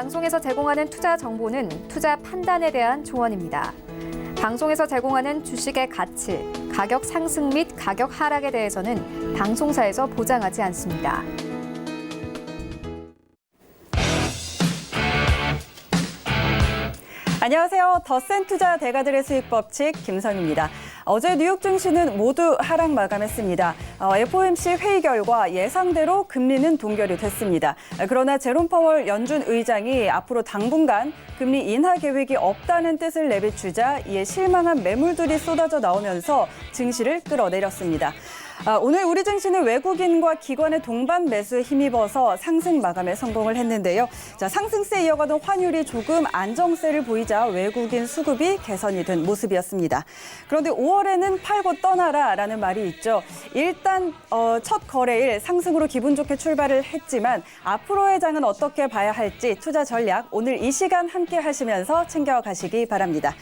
방송에서 제공하는 투자 정보는 투자 판단에 대한 조언입니다. 방송에서 제공하는 주식의 가치, 가격 상승 및 가격 하락에 대해서는 방송사에서 보장하지 않습니다. 안녕하세요. 더센 투자 대가들의 수익 법칙 김선입니다. 어제 뉴욕 증시는 모두 하락 마감했습니다. FOMC 회의 결과 예상대로 금리는 동결이 됐습니다. 그러나 제롬 파월 연준 의장이 앞으로 당분간 금리 인하 계획이 없다는 뜻을 내비추자 이에 실망한 매물들이 쏟아져 나오면서 증시를 끌어내렸습니다. 오늘 우리 증시는 외국인과 기관의 동반 매수에 힘입어서 상승 마감에 성공을 했는데요. 상승세 이어가던 환율이 조금 안정세를 보이자 외국인 수급이 개선이 된 모습이었습니다. 그런데 5월에는 팔고 떠나라라는 말이 있죠. 일단 첫 거래일 상승으로 기분 좋게 출발을 했지만 앞으로의 장은 어떻게 봐야 할지 투자 전략 오늘 이 시간 함께 하시면서 챙겨가시기 바랍니다.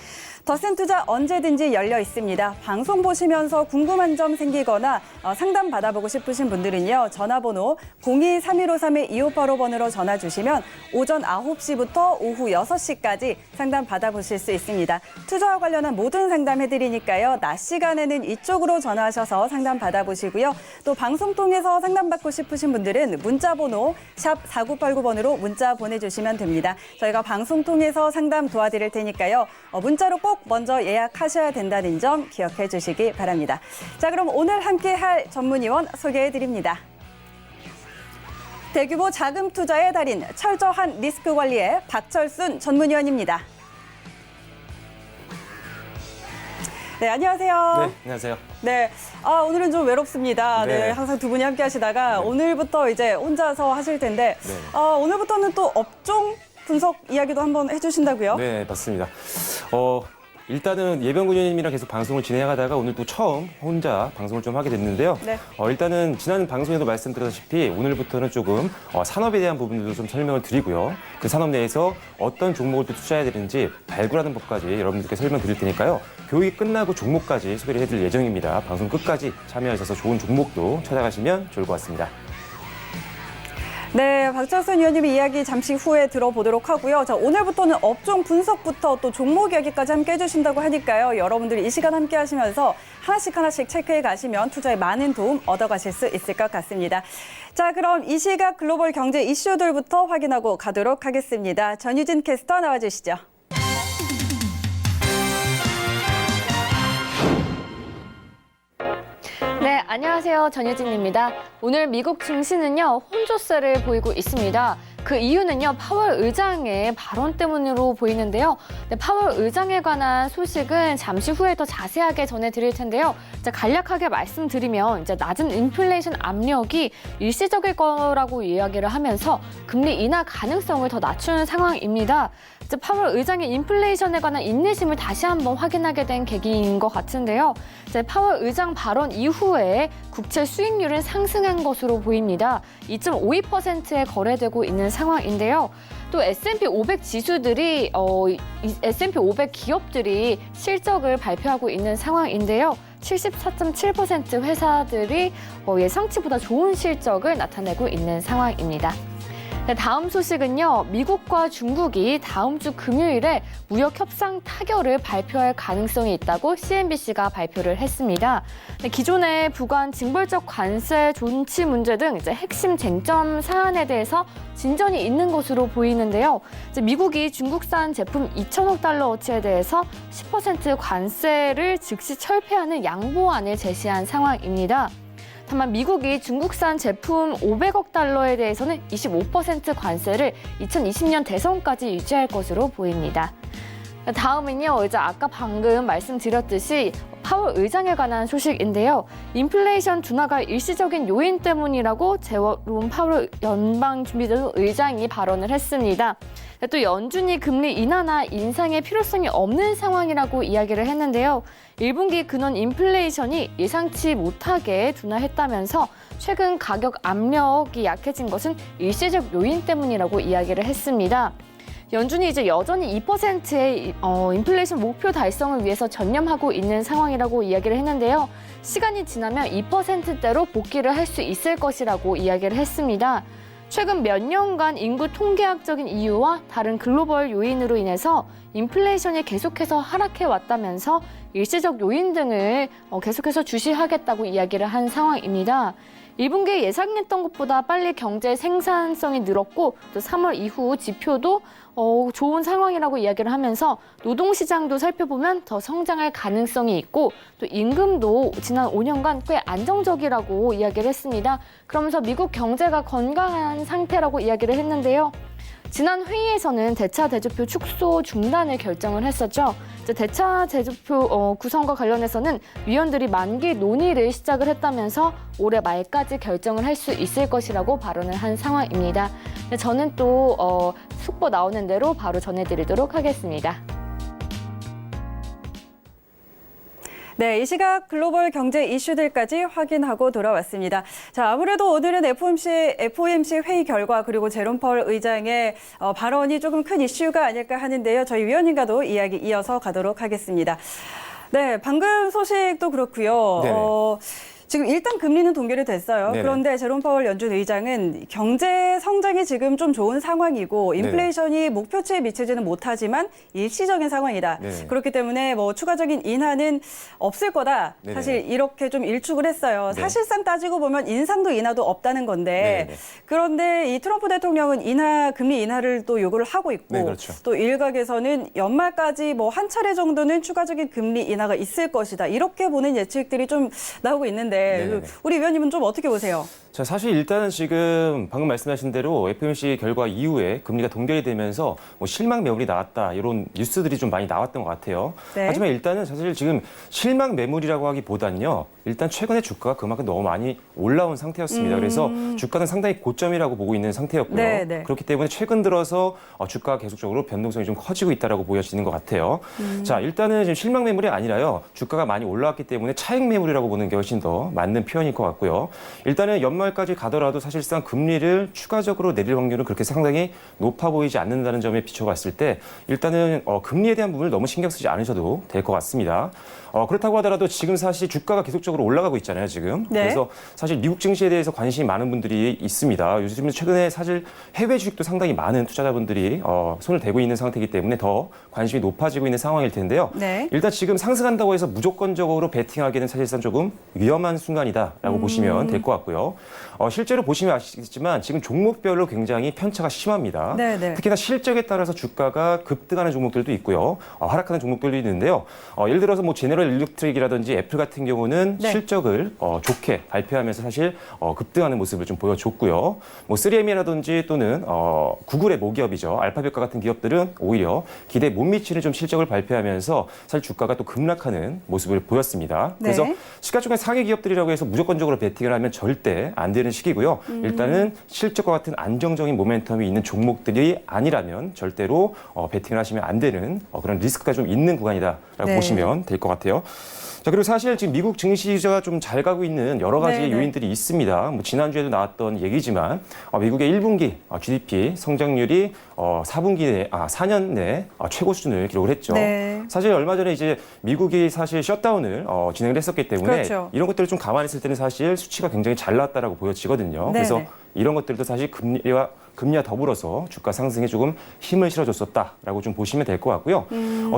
더센 투자 언제든지 열려 있습니다. 방송 보시면서 궁금한 점 생기거나 상담 받아보고 싶으신 분들은요. 전화번호 02-3153-2585번으로 전화 주시면 오전 9시부터 오후 6시까지 상담 받아보실 수 있습니다. 투자와 관련한 모든 상담 해드리니까요. 낮 시간에는 이쪽으로 전화하셔서 상담 받아보시고요. 또 방송 통해서 상담받고 싶으신 분들은 문자번호 샵 4989번으로 문자 보내주시면 됩니다. 저희가 방송 통해서 상담 도와드릴 테니까요. 문자로 꼭 먼저 예약하셔야 된다는 점 기억해 주시기 바랍니다. 자, 그럼 오늘 함께할 전문위원 소개해드립니다. 대규모 자금 투자의 달인, 철저한 리스크 관리의 박철순 전문위원입니다. 네, 안녕하세요. 네, 안녕하세요. 네, 오늘은 좀 외롭습니다. 네, 항상 두 분이 함께 하시다가 오늘부터 이제 혼자서 하실 텐데 오늘부터는 또 업종 분석 이야기도 한번 해주신다고요? 네, 맞습니다. 일단은 예병군 의원님이랑 계속 방송을 진행하다가 오늘 또 처음 혼자 방송을 좀 하게 됐는데요. 네. 일단은 지난 방송에도 말씀드렸다시피 오늘부터는 조금 산업에 대한 부분들도 좀 설명을 드리고요. 그 산업 내에서 어떤 종목을 또 투자해야 되는지 발굴하는 법까지 여러분들께 설명드릴 테니까요. 교육이 끝나고 종목까지 소개를 해드릴 예정입니다. 방송 끝까지 참여하셔서 좋은 종목도 찾아가시면 좋을 것 같습니다. 네, 박철순 의원님의 이야기 잠시 후에 들어보도록 하고요. 자, 오늘부터는 업종 분석부터 또 종목 이야기까지 함께 해주신다고 하니까요. 여러분들이 이 시간 함께 하시면서 하나씩 체크해 가시면 투자에 많은 도움 얻어가실 수 있을 것 같습니다. 자, 그럼 이 시각 글로벌 경제 이슈들부터 확인하고 가도록 하겠습니다. 전유진 캐스터 나와주시죠. 네, 안녕하세요. 전유진입니다. 오늘 미국 증시는요, 혼조세를 보이고 있습니다. 그 이유는요, 파월 의장의 발언 때문으로 보이는데요. 네, 파월 의장에 관한 소식은 잠시 후에 더 자세하게 전해드릴 텐데요. 간략하게 말씀드리면 이제 낮은 인플레이션 압력이 일시적일 거라고 이야기를 하면서 금리 인하 가능성을 더 낮추는 상황입니다. 파월 의장의 인플레이션에 관한 인내심을 다시 한번 확인하게 된 계기인 것 같은데요. 파월 의장 발언 이후에 국채 수익률은 상승한 것으로 보입니다. 2.52%에 거래되고 있는 상황인데요. 또 S&P 500 지수들이 S&P 500 기업들이 실적을 발표하고 있는 상황인데요. 74.7% 회사들이 예상치보다 좋은 실적을 나타내고 있는 상황입니다. 네, 다음 소식은요. 미국과 중국이 다음 주 금요일에 무역 협상 타결을 발표할 가능성이 있다고 CNBC가 발표를 했습니다. 네, 기존의 부관 징벌적 관세 존치 문제 등 이제 핵심 쟁점 사안에 대해서 진전이 있는 것으로 보이는데요. 이제 미국이 중국산 제품 2천억 달러어치에 대해서 10% 관세를 즉시 철폐하는 양보안을 제시한 상황입니다. 다만 미국이 중국산 제품 500억 달러에 대해서는 25% 관세를 2020년 대선까지 유지할 것으로 보입니다. 다음은요, 이제 아까 방금 말씀드렸듯이 파월 의장에 관한 소식인데요. 인플레이션 둔화가 일시적인 요인 때문이라고 제롬 파월 연방준비제도 의장이 발언을 했습니다. 또 연준이 금리 인하나 인상의 필요성이 없는 상황이라고 이야기를 했는데요. 1분기 근원 인플레이션이 예상치 못하게 둔화했다면서 최근 가격 압력이 약해진 것은 일시적 요인 때문이라고 이야기를 했습니다. 연준이 이제 여전히 2%의 인플레이션 목표 달성을 위해서 전념하고 있는 상황이라고 이야기를 했는데요. 시간이 지나면 2%대로 복귀를 할 수 있을 것이라고 이야기를 했습니다. 최근 몇 년간 인구 통계학적인 이유와 다른 글로벌 요인으로 인해서 인플레이션이 계속해서 하락해 왔다면서 일시적 요인 등을 계속해서 주시하겠다고 이야기를 한 상황입니다. 1분기에 예상했던 것보다 빨리 경제 생산성이 늘었고 또 3월 이후 지표도 좋은 상황이라고 이야기를 하면서 노동시장도 살펴보면 더 성장할 가능성이 있고 또 임금도 지난 5년간 꽤 안정적이라고 이야기를 했습니다. 그러면서 미국 경제가 건강한 상태라고 이야기를 했는데요. 지난 회의에서는 대차 대조표 축소 중단을 결정을 했었죠. 이제 대차 대조표 구성과 관련해서는 위원들이 만기 논의를 시작을 했다면서 올해 말까지 결정을 할 수 있을 것이라고 발언을 한 상황입니다. 저는 또 속보 나오는 대로 바로 전해드리도록 하겠습니다. 네, 이 시각 글로벌 경제 이슈들까지 확인하고 돌아왔습니다. 자, 아무래도 오늘은 FOMC 회의 결과 그리고 제롬 펄 의장의 발언이 조금 큰 이슈가 아닐까 하는데요. 저희 위원님과도 이야기 이어서 가도록 하겠습니다. 네, 방금 소식도 그렇고요. 지금 일단 금리는 동결이 됐어요. 네네. 그런데 제롬 파월 연준 의장은 경제 성장이 지금 좀 좋은 상황이고 인플레이션이 목표치에 미치지는 못하지만 일시적인 상황이다. 네네. 그렇기 때문에 뭐 추가적인 인하는 없을 거다. 네네. 사실 이렇게 좀 일축을 했어요. 네. 사실상 따지고 보면 인상도 인하도 없다는 건데 네네. 그런데 이 트럼프 대통령은 금리 인하를 또 요구를 하고 있고 네, 그렇죠. 또 일각에서는 연말까지 뭐 한 차례 정도는 추가적인 금리 인하가 있을 것이다. 이렇게 보는 예측들이 좀 나오고 있는데 네네네. 우리 위원님은 좀 어떻게 보세요? 자, 사실 일단은 지금 방금 말씀하신 대로 FOMC 결과 이후에 금리가 동결이 되면서 뭐 실망 매물이 나왔다 이런 뉴스들이 좀 많이 나왔던 것 같아요. 네. 하지만 일단은 사실 지금 실망 매물이라고 하기보단요. 일단 최근에 주가가 그만큼 너무 많이 올라온 상태였습니다. 그래서 주가는 상당히 고점이라고 보고 있는 상태였고요. 네. 그렇기 때문에 최근 들어서 주가가 계속적으로 변동성이 좀 커지고 있다라고 보여지는 것 같아요. 자, 일단은 지금 실망 매물이 아니라요. 주가가 많이 올라왔기 때문에 차익 매물이라고 보는 게 훨씬 더 맞는 표현일 것 같고요. 일단은 연말까지 가더라도 사실상 금리를 추가적으로 내릴 확률은 그렇게 상당히 높아 보이지 않는다는 점에 비춰봤을 때 일단은 금리에 대한 부분을 너무 신경 쓰지 않으셔도 될 것 같습니다. 그렇다고 하더라도 지금 사실 주가가 계속적으로 올라가고 있잖아요, 지금. 네. 그래서 사실 미국 증시에 대해서 관심이 많은 분들이 있습니다. 요즘 최근에 사실 해외 주식도 상당히 많은 투자자분들이 손을 대고 있는 상태이기 때문에 더 관심이 높아지고 있는 상황일 텐데요. 네. 일단 지금 상승한다고 해서 무조건적으로 베팅하기는 사실상 조금 위험한 순간이다라고 보시면 될 것 같고요. 실제로 보시면 아시겠지만 지금 종목별로 굉장히 편차가 심합니다. 네네. 특히나 실적에 따라서 주가가 급등하는 종목들도 있고요. 하락하는 종목들도 있는데요. 예를 들어서 뭐 제너럴 일렉트릭이라든지 애플 같은 경우는 네. 실적을 좋게 발표하면서 사실 급등하는 모습을 좀 보여줬고요. 뭐 3M이라든지 또는 구글의 모기업이죠. 알파벳과 같은 기업들은 오히려 기대에 못 미치는 좀 실적을 발표하면서 사실 주가가 또 급락하는 모습을 보였습니다. 네. 그래서 시가총액 상위 기업들이라고 해서 무조건적으로 베팅을 하면 절대 안 되는 시기고요. 일단은 실적과 같은 안정적인 모멘텀이 있는 종목들이 아니라면 절대로 베팅을 하시면 안 되는 그런 리스크가 좀 있는 구간이다라고 네. 보시면 될 것 같아요. 자, 그리고 사실 지금 미국 증시가 좀 잘 가고 있는 여러 가지 네네. 요인들이 있습니다. 뭐 지난주에도 나왔던 얘기지만 미국의 1분기 GDP 성장률이 4년 내 최고 수준을 기록을 했죠. 네. 사실 얼마 전에 이제 미국이 사실 셧다운을 진행을 했었기 때문에 그렇죠. 이런 것들을 좀 감안했을 때는 사실 수치가 굉장히 잘 나왔다라고 보여지거든요. 네네. 그래서 이런 것들도 사실 금리와 더불어서 주가 상승에 조금 힘을 실어줬었다라고 좀 보시면 될 것 같고요.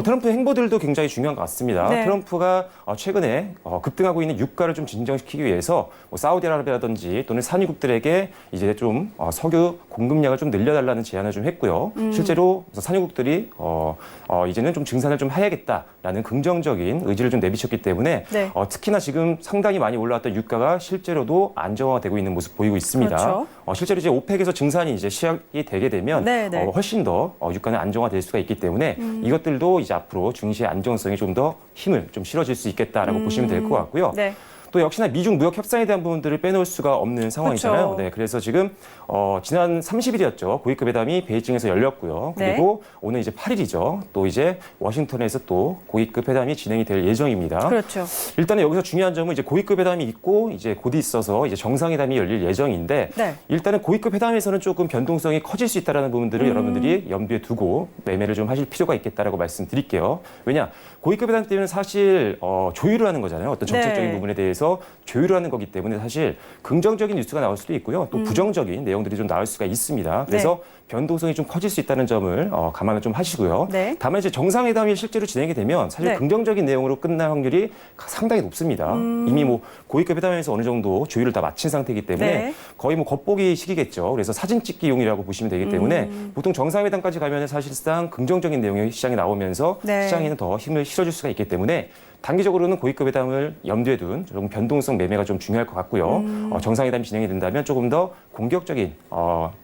트럼프 행보들도 굉장히 중요한 것 같습니다. 네. 트럼프가 최근에 급등하고 있는 유가를 좀 진정시키기 위해서 뭐 사우디아라비아라든지 또는 산유국들에게 이제 좀 석유 공급량을 좀 늘려달라는 제안을 좀 했고요. 실제로 산유국들이 이제는 좀 증산을 좀 해야겠다라는 긍정적인 의지를 좀 내비쳤기 때문에 네. 특히나 지금 상당히 많이 올라왔던 유가가 실제로도 안정화되고 있는 모습 보이고 있습니다. 그렇죠. 실제로 이제 오펙에서 증산이 이제 시작이 되게 되면 네네. 훨씬 더 유가는 안정화될 수가 있기 때문에 이것들도 이제 앞으로 증시의 안정성에 좀 더 힘을 좀 실어질 수 있겠다라고 보시면 될 것 같고요. 네. 또 역시나 미중 무역 협상에 대한 부분들을 빼놓을 수가 없는 상황이잖아요. 그렇죠. 네, 그래서 지금 지난 30일이었죠. 고위급 회담이 베이징에서 열렸고요. 네. 그리고 오늘 이제 8일이죠. 또 이제 워싱턴에서 또 고위급 회담이 진행이 될 예정입니다. 그렇죠. 일단은 여기서 중요한 점은 이제 고위급 회담이 있고 이제 곧 있어서 이제 정상회담이 열릴 예정인데 네. 일단은 고위급 회담에서는 조금 변동성이 커질 수 있다는 부분들을 여러분들이 염두에 두고 매매를 좀 하실 필요가 있겠다라고 말씀드릴게요. 왜냐 고위급 회담 때는 사실 조율을 하는 거잖아요. 어떤 정책적인 네. 부분에 대해서 그래서 조율을 하는 거기 때문에 사실 긍정적인 뉴스가 나올 수도 있고요. 또 부정적인 내용들이 좀 나올 수가 있습니다. 그래서 변동성이 좀 커질 수 있다는 점을 감안을 좀 하시고요. 네. 다만 이제 정상회담이 실제로 진행이 되면 사실 네. 긍정적인 내용으로 끝날 확률이 상당히 높습니다. 이미 뭐 고위급 회담에서 어느 정도 조율을 다 마친 상태이기 때문에 네. 거의 뭐 겉보기 시기겠죠. 그래서 사진 찍기용이라고 보시면 되기 때문에 보통 정상회담까지 가면 사실상 긍정적인 내용이 시장에 나오면서 네. 시장에는 더 힘을 실어줄 수가 있기 때문에 단기적으로는 고위급 회담을 염두에 둔 조금 변동성 매매가 좀 중요할 것 같고요. 정상회담이 진행이 된다면 조금 더 공격적인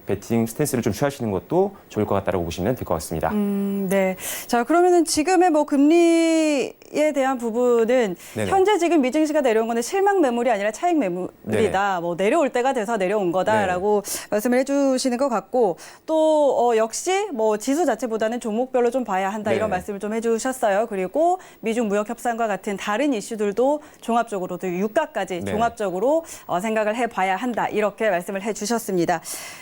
배팅 스탠스를 좀 취하시는 것도 좋을 것 같다고 보시면 될 것 같습니다. 네. 자, 그러면은 지금의 뭐 금리에 대한 부분은 네네. 현재 지금 미증시가 내려온 거는 실망 매물이 아니라 차익 매물이다. 네네. 뭐 내려올 때가 돼서 내려온 거다라고 말씀을 해주시는 것 같고 또 역시 뭐 지수 자체보다는 종목별로 좀 봐야 한다 이런 네네. 말씀을 좀 해주셨어요. 그리고 미중 무역 협상과 같은 다른 이슈들도 종합적으로 또 유가까지 네. 종합적으로 생각을 해봐야 한다 이렇게 말씀을 해주셨습니다.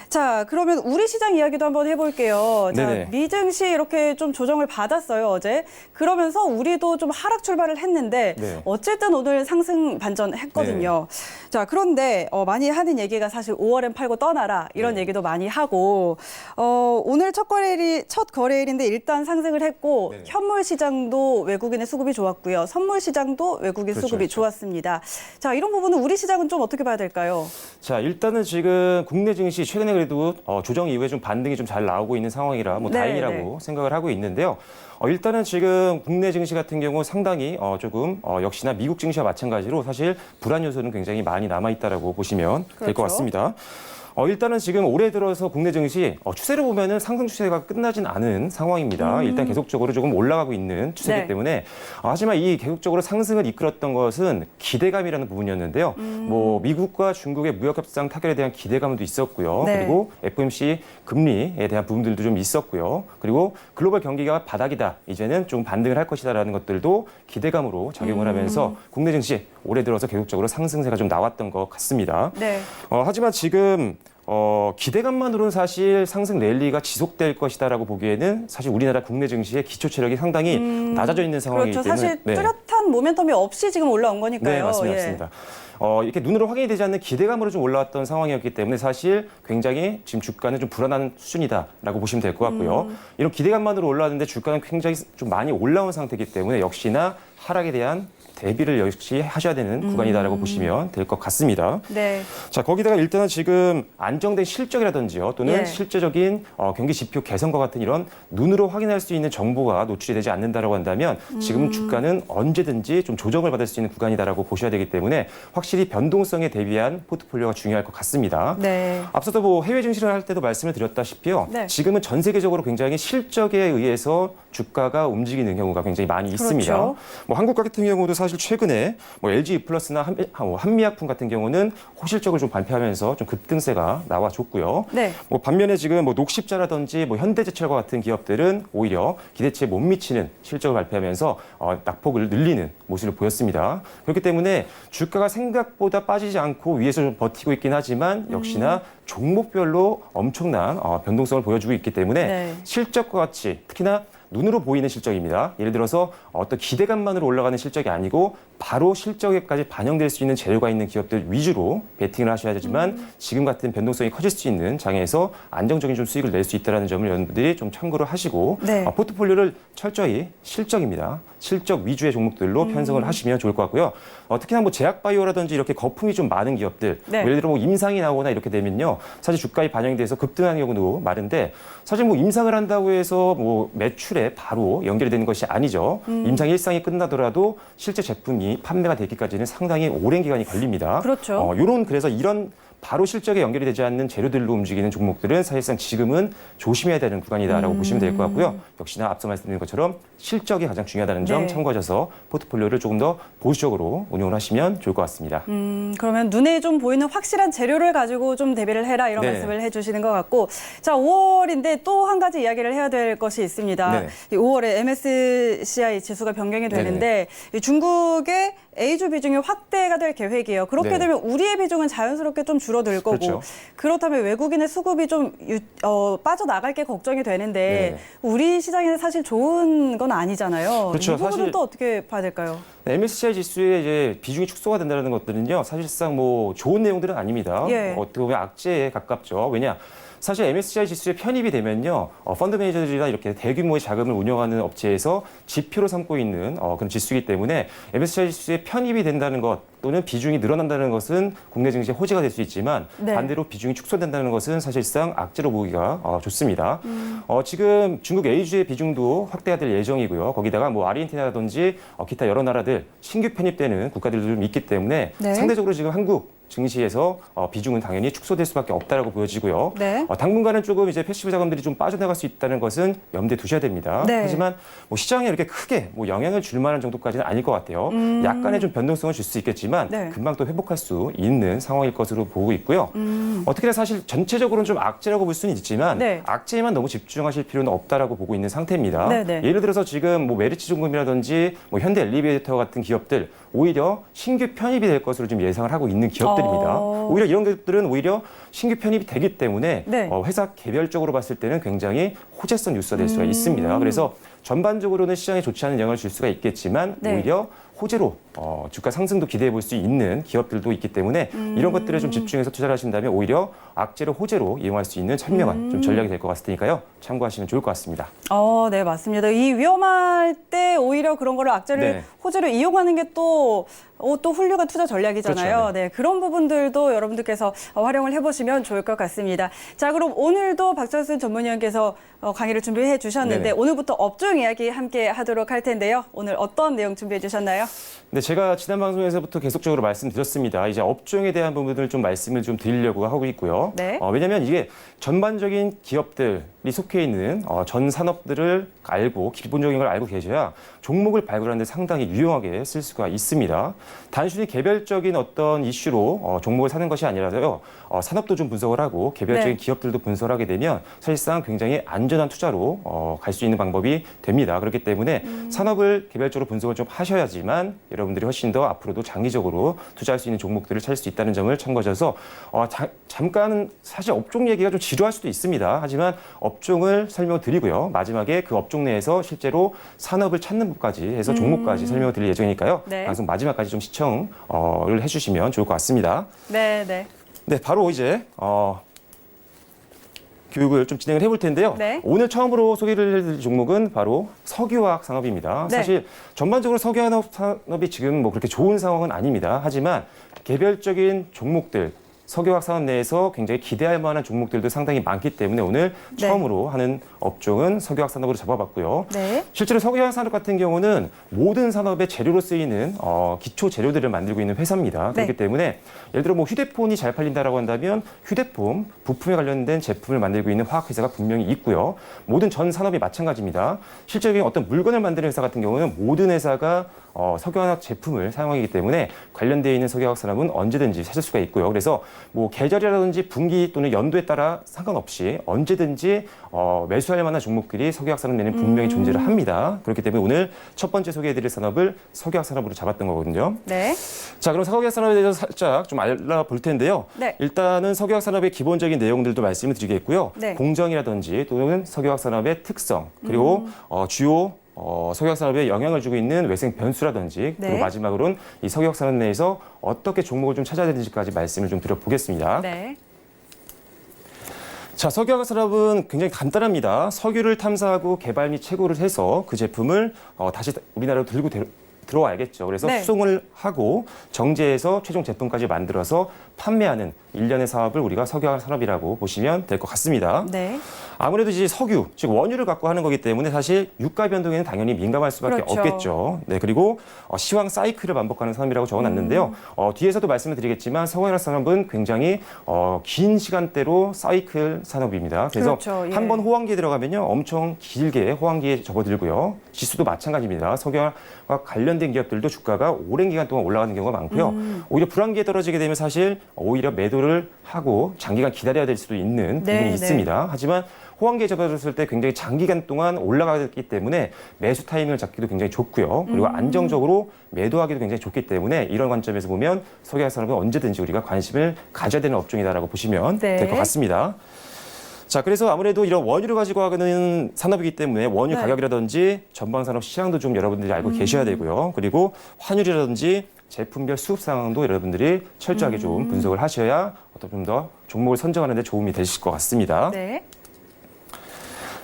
자, 그러면 우리 시장 이야기도 한번 해볼게요. 자, 네네. 미증시 이렇게 좀 조정을 받았어요 어제. 그러면서 우리도 좀 하락 출발을 했는데 네. 어쨌든 오늘 상승 반전했거든요. 자, 그런데 많이 하는 얘기가 사실 5월엔 팔고 떠나라 이런 네. 얘기도 많이 하고 오늘 첫 거래일인데 일단 상승을 했고 네. 현물 시장도 외국인의 수급이 좋았고요. 선물 시장도 외국인 그렇죠, 수급이 그렇죠. 좋았습니다. 자, 이런 부분은 우리 시장은 좀 어떻게 봐야 될까요? 자, 일단은 지금 국내 증시 최근에 그래도 조정 이후에 좀 반등이 좀 잘 나오고 있는 상황이라 뭐 네, 다행이라고 네. 생각을 하고 있는데요. 일단은 지금 국내 증시 같은 경우 상당히 조금 역시나 미국 증시와 마찬가지로 사실 불안 요소는 굉장히 많이 남아 있다라고 보시면 될 것 그렇죠. 같습니다. 일단은 지금 올해 들어서 국내 증시 추세를 보면은 상승 추세가 끝나진 않은 상황입니다. 일단 계속적으로 조금 올라가고 있는 추세이기 네. 때문에 하지만 이 계속적으로 상승을 이끌었던 것은 기대감이라는 부분이었는데요. 뭐 미국과 중국의 무역 협상 타결에 대한 기대감도 있었고요. 네. 그리고 FOMC 금리에 대한 부분들도 좀 있었고요. 그리고 글로벌 경기가 바닥이다. 이제는 좀 반등을 할 것이다라는 것들도 기대감으로 작용을 하면서 국내 증시 올해 들어서 계속적으로 상승세가 좀 나왔던 것 같습니다. 네. 하지만 지금 기대감만으로는 사실 상승 랠리가 지속될 것이다라고 보기에는 사실 우리나라 국내 증시의 기초 체력이 상당히 낮아져 있는 상황이기 그렇죠. 때문에 사실 네. 뚜렷한 모멘텀이 없이 지금 올라온 거니까요. 네, 맞습니다. 예. 맞습니다. 이렇게 눈으로 확인이 되지 않는 기대감으로 좀 올라왔던 상황이었기 때문에 사실 굉장히 지금 주가는 좀 불안한 수준이다라고 보시면 될 것 같고요. 이런 기대감만으로 올라왔는데 주가는 굉장히 좀 많이 올라온 상태이기 때문에 역시나 하락에 대한 대비를 역시 하셔야 되는 구간이다라고 보시면 될 것 같습니다. 네. 자, 거기다가 일단은 지금 안정된 실적이라든지요, 또는 예. 실제적인 경기 지표 개선과 같은 이런 눈으로 확인할 수 있는 정보가 노출이 되지 않는다라고 한다면 지금 주가는 언제든지 좀 조정을 받을 수 있는 구간이다라고 보셔야 되기 때문에 확실히 변동성에 대비한 포트폴리오가 중요할 것 같습니다. 네. 앞서도 뭐 해외 증시를 할 때도 말씀을 드렸다시피요. 네. 지금은 전 세계적으로 굉장히 실적에 의해서 주가가 움직이는 경우가 굉장히 많이 있습니다. 그렇죠. 뭐 한국 같은 경우도 사실 최근에 뭐 LG 플러스나 한미약품 같은 경우는 호실적을 좀 발표하면서 좀 급등세가 나와줬고요. 네. 뭐 반면에 지금 뭐 녹십자라든지 뭐 현대제철과 같은 기업들은 오히려 기대치에 못 미치는 실적을 발표하면서 낙폭을 늘리는 모습을 보였습니다. 그렇기 때문에 주가가 생각보다 빠지지 않고 위에서 좀 버티고 있긴 하지만 역시나 종목별로 엄청난 변동성을 보여주고 있기 때문에 네. 실적과 같이 특히나 눈으로 보이는 실적입니다. 예를 들어서 어떤 기대감만으로 올라가는 실적이 아니고 바로 실적에까지 반영될 수 있는 재료가 있는 기업들 위주로 베팅을 하셔야 되지만 지금 같은 변동성이 커질 수 있는 장에서 안정적인 좀 수익을 낼 수 있다는 점을 여러분들이 좀 참고를 하시고 네. 포트폴리오를 철저히 실적입니다. 실적 위주의 종목들로 편성을 하시면 좋을 것 같고요. 특히나 뭐 제약바이오라든지 이렇게 거품이 좀 많은 기업들, 네. 예를 들어 뭐 임상이 나오거나 이렇게 되면요, 사실 주가에 반영이 돼서 급등하는 경우도 많은데 사실 뭐 임상을 한다고 해서 뭐 매출에 바로 연결이 되는 것이 아니죠. 임상 일상이 끝나더라도 실제 제품이 판매가 되기까지는 상당히 오랜 기간이 걸립니다. 그렇죠. 그래서 이런 바로 실적에 연결이 되지 않는 재료들로 움직이는 종목들은 사실상 지금은 조심해야 되는 구간이다라고 보시면 될 것 같고요. 역시나 앞서 말씀드린 것처럼 실적이 가장 중요하다는 점 네. 참고하셔서 포트폴리오를 조금 더 보수적으로 운용을 하시면 좋을 것 같습니다. 그러면 눈에 좀 보이는 확실한 재료를 가지고 좀 대비를 해라 이런 네. 말씀을 해주시는 것 같고 자 5월인데 또 한 가지 이야기를 해야 될 것이 있습니다. 네. 이 5월에 MSCI 지수가 변경이 되는데 이 중국의 A주 비중이 확대가 될 계획이에요. 그렇게 네. 되면 우리의 비중은 자연스럽게 좀 줄어들 거고 그렇죠. 그렇다면 외국인의 수급이 좀 빠져나갈 게 걱정이 되는데 네. 우리 시장에는 사실 좋은 건 아니잖아요. 그렇죠. 이 부분은 사실 또 어떻게 봐야 될까요? MSCI 지수의 이제 비중이 축소가 된다는 것들은요, 사실상 뭐 좋은 내용들은 아닙니다. 예. 어떻게 보면 악재에 가깝죠. 왜냐? 사실 MSCI 지수에 편입이 되면요, 펀드 매니저들이나 이렇게 대규모의 자금을 운영하는 업체에서 지표로 삼고 있는 그런 지수이기 때문에 MSCI 지수에 편입이 된다는 것 또는 비중이 늘어난다는 것은 국내 증시에 호재가 될 수 있지만 네. 반대로 비중이 축소된다는 것은 사실상 악재로 보기가 좋습니다. 지금 중국 A주의 비중도 확대가 될 예정이고요. 거기다가 뭐 아르헨티나라든지 기타 여러 나라들 신규 편입되는 국가들도 좀 있기 때문에 네. 상대적으로 지금 한국 증시에서 비중은 당연히 축소될 수밖에 없다라고 보여지고요. 네. 당분간은 조금 이제 패시브 자금들이 좀 빠져나갈 수 있다는 것은 염두에 두셔야 됩니다. 네. 하지만 뭐 시장에 이렇게 크게 뭐 영향을 줄 만한 정도까지는 아닐 것 같아요. 약간의 좀 변동성을 줄 수 있겠지만 네. 금방 또 회복할 수 있는 상황일 것으로 보고 있고요. 어떻게나 사실 전체적으로는 좀 악재라고 볼 수는 있지만 네. 악재에만 너무 집중하실 필요는 없다라고 보고 있는 상태입니다. 네, 네. 예를 들어서 지금 뭐 메리츠 중공업이라든지 뭐 현대 엘리베이터 같은 기업들 오히려 신규 편입이 될 것으로 좀 예상을 하고 있는 기업들입니다. 오히려 이런 것들은 오히려 신규 편입이 되기 때문에 네. 회사 개별적으로 봤을 때는 굉장히 호재성 뉴스가 될 수가 있습니다. 그래서 전반적으로는 시장에 좋지 않은 영향을 줄 수가 있겠지만 네. 오히려 호재로 주가 상승도 기대해 볼 수 있는 기업들도 있기 때문에 이런 것들에 좀 집중해서 투자를 하신다면 오히려 악재를 호재로 이용할 수 있는 현명한 좀 전략이 될 것 같을 테니까요. 참고하시면 좋을 것 같습니다. 네, 맞습니다. 이 위험할 때 오히려 그런 거를 악재를 네. 호재로 이용하는 게 또 훌륭한 투자 전략이잖아요. 그렇죠, 네, 그런 부분들도 여러분들께서 활용을 해보시면 좋을 것 같습니다. 자, 그럼 오늘도 박철순 전문위원께서 강의를 준비해 주셨는데 네네. 오늘부터 업종 이야기 함께 하도록 할 텐데요. 오늘 어떤 내용 준비해 주셨나요? 네, 제가 지난 방송에서부터 계속적으로 말씀드렸습니다. 이제 업종에 대한 부분을 좀 말씀을 좀 드리려고 하고 있고요. 네. 왜냐하면 이게 전반적인 기업들이 속해 있는 전 산업들을 알고 기본적인 걸 알고 계셔야 종목을 발굴하는 데 상당히 유용하게 쓸 수가 있습니다. 단순히 개별적인 어떤 이슈로 종목을 사는 것이 아니라서요. 산업도 좀 분석을 하고 개별적인 네. 기업들도 분석을 하게 되면 사실상 굉장히 안전한 투자로 갈 수 있는 방법이 됩니다. 그렇기 때문에 산업을 개별적으로 분석을 좀 하셔야지만 여러분들이 훨씬 더 앞으로도 장기적으로 투자할 수 있는 종목들을 찾을 수 있다는 점을 참고하셔서 잠깐 사실 업종 얘기가 좀 지루할 수도 있습니다. 하지만 업종을 설명을 드리고요. 마지막에 그 업종 내에서 실제로 산업을 찾는 법까지 해서 종목까지 설명을 드릴 예정이니까요. 네. 방송 마지막까지 좀 시청을 해주시면 좋을 것 같습니다. 네, 네. 네, 바로 이제 교육을 좀 진행을 해볼 텐데요. 네. 오늘 처음으로 소개를 해드릴 종목은 바로 석유화학 산업입니다. 네. 사실 전반적으로 석유화학 산업이 지금 뭐 그렇게 좋은 상황은 아닙니다. 하지만 개별적인 종목들, 석유화학 산업 내에서 굉장히 기대할 만한 종목들도 상당히 많기 때문에 오늘 네. 처음으로 하는 업종은 석유화학 산업으로 잡아봤고요. 네. 실제로 석유화학 산업 같은 경우는 모든 산업의 재료로 쓰이는 기초 재료들을 만들고 있는 회사입니다. 네. 그렇기 때문에 예를 들어 뭐 휴대폰이 잘 팔린다라고 한다면 휴대폰 부품에 관련된 제품을 만들고 있는 화학 회사가 분명히 있고요. 모든 전 산업이 마찬가지입니다. 실제적인 어떤 물건을 만드는 회사 같은 경우는 모든 회사가 석유화학 제품을 사용하기 때문에 관련되어 있는 석유화학 산업은 언제든지 찾을 수가 있고요. 그래서 뭐 계절이라든지 분기 또는 연도에 따라 상관없이 언제든지 매수할 만한 종목들이 석유화학 산업 내는 분명히 존재를 합니다. 그렇기 때문에 오늘 첫 번째 소개해드릴 산업을 석유화학 산업으로 잡았던 거거든요. 네. 자, 그럼 석유화학 산업에 대해서 살짝 좀 알아볼 텐데요. 네. 일단은 석유화학 산업의 기본적인 내용들도 말씀을 드리겠고요. 네. 공정이라든지 또는 석유화학 산업의 특성 그리고 주요 석유화학 산업에 영향을 주고 있는 외생 변수라든지 네. 그리고 마지막으로는 이 석유화학 산업 내에서 어떻게 종목을 좀 찾아야 되는지까지 말씀을 좀 드려보겠습니다. 네. 자, 석유화학 산업은 굉장히 간단합니다. 석유를 탐사하고 개발 및 채굴을 해서 그 제품을 다시 우리나라로 들어와야겠죠. 그래서 네. 수송을 하고 정제해서 최종 제품까지 만들어서 판매하는 일련의 사업을 우리가 석유화학 산업이라고 보시면 될 것 같습니다. 네. 아무래도 이제 석유, 즉 원유를 갖고 하는 거기 때문에 사실 유가 변동에는 당연히 민감할 수밖에 그렇죠. 없겠죠. 네, 그리고 시황 사이클을 반복하는 산업이라고 적어놨는데요. 뒤에서도 말씀을 드리겠지만 석유화학 산업은 굉장히 긴 시간대로 사이클 산업입니다. 그래서 그렇죠. 예. 한번 호황기에 들어가면요, 엄청 길게 호황기에 접어들고요. 지수도 마찬가지입니다. 석유화학 관련 관련된 기업들도 주가가 오랜 기간 동안 올라가는 경우가 많고요. 오히려 불황기에 떨어지게 되면 사실 오히려 매도를 하고 장기간 기다려야 될 수도 있는 부분이 있습니다. 하지만 호황기에 접어들었을 때 굉장히 장기간 동안 올라가기 때문에 매수 타이밍을 잡기도 굉장히 좋고요. 그리고 안정적으로 매도하기도 굉장히 좋기 때문에 이런 관점에서 보면 석유화학산업은 언제든지 우리가 관심을 가져야 되는 업종이다라고 보시면 될 것 같습니다. 자, 그래서 아무래도 이런 원유를 가지고 하는 산업이기 때문에 원유 가격이라든지 전방 산업 시장도 좀 여러분들이 알고 계셔야 되고요. 그리고 환율이라든지 제품별 수급 상황도 여러분들이 철저하게 좀 분석을 하셔야 어떤 좀 더 종목을 선정하는 데 도움이 되실 것 같습니다. 네.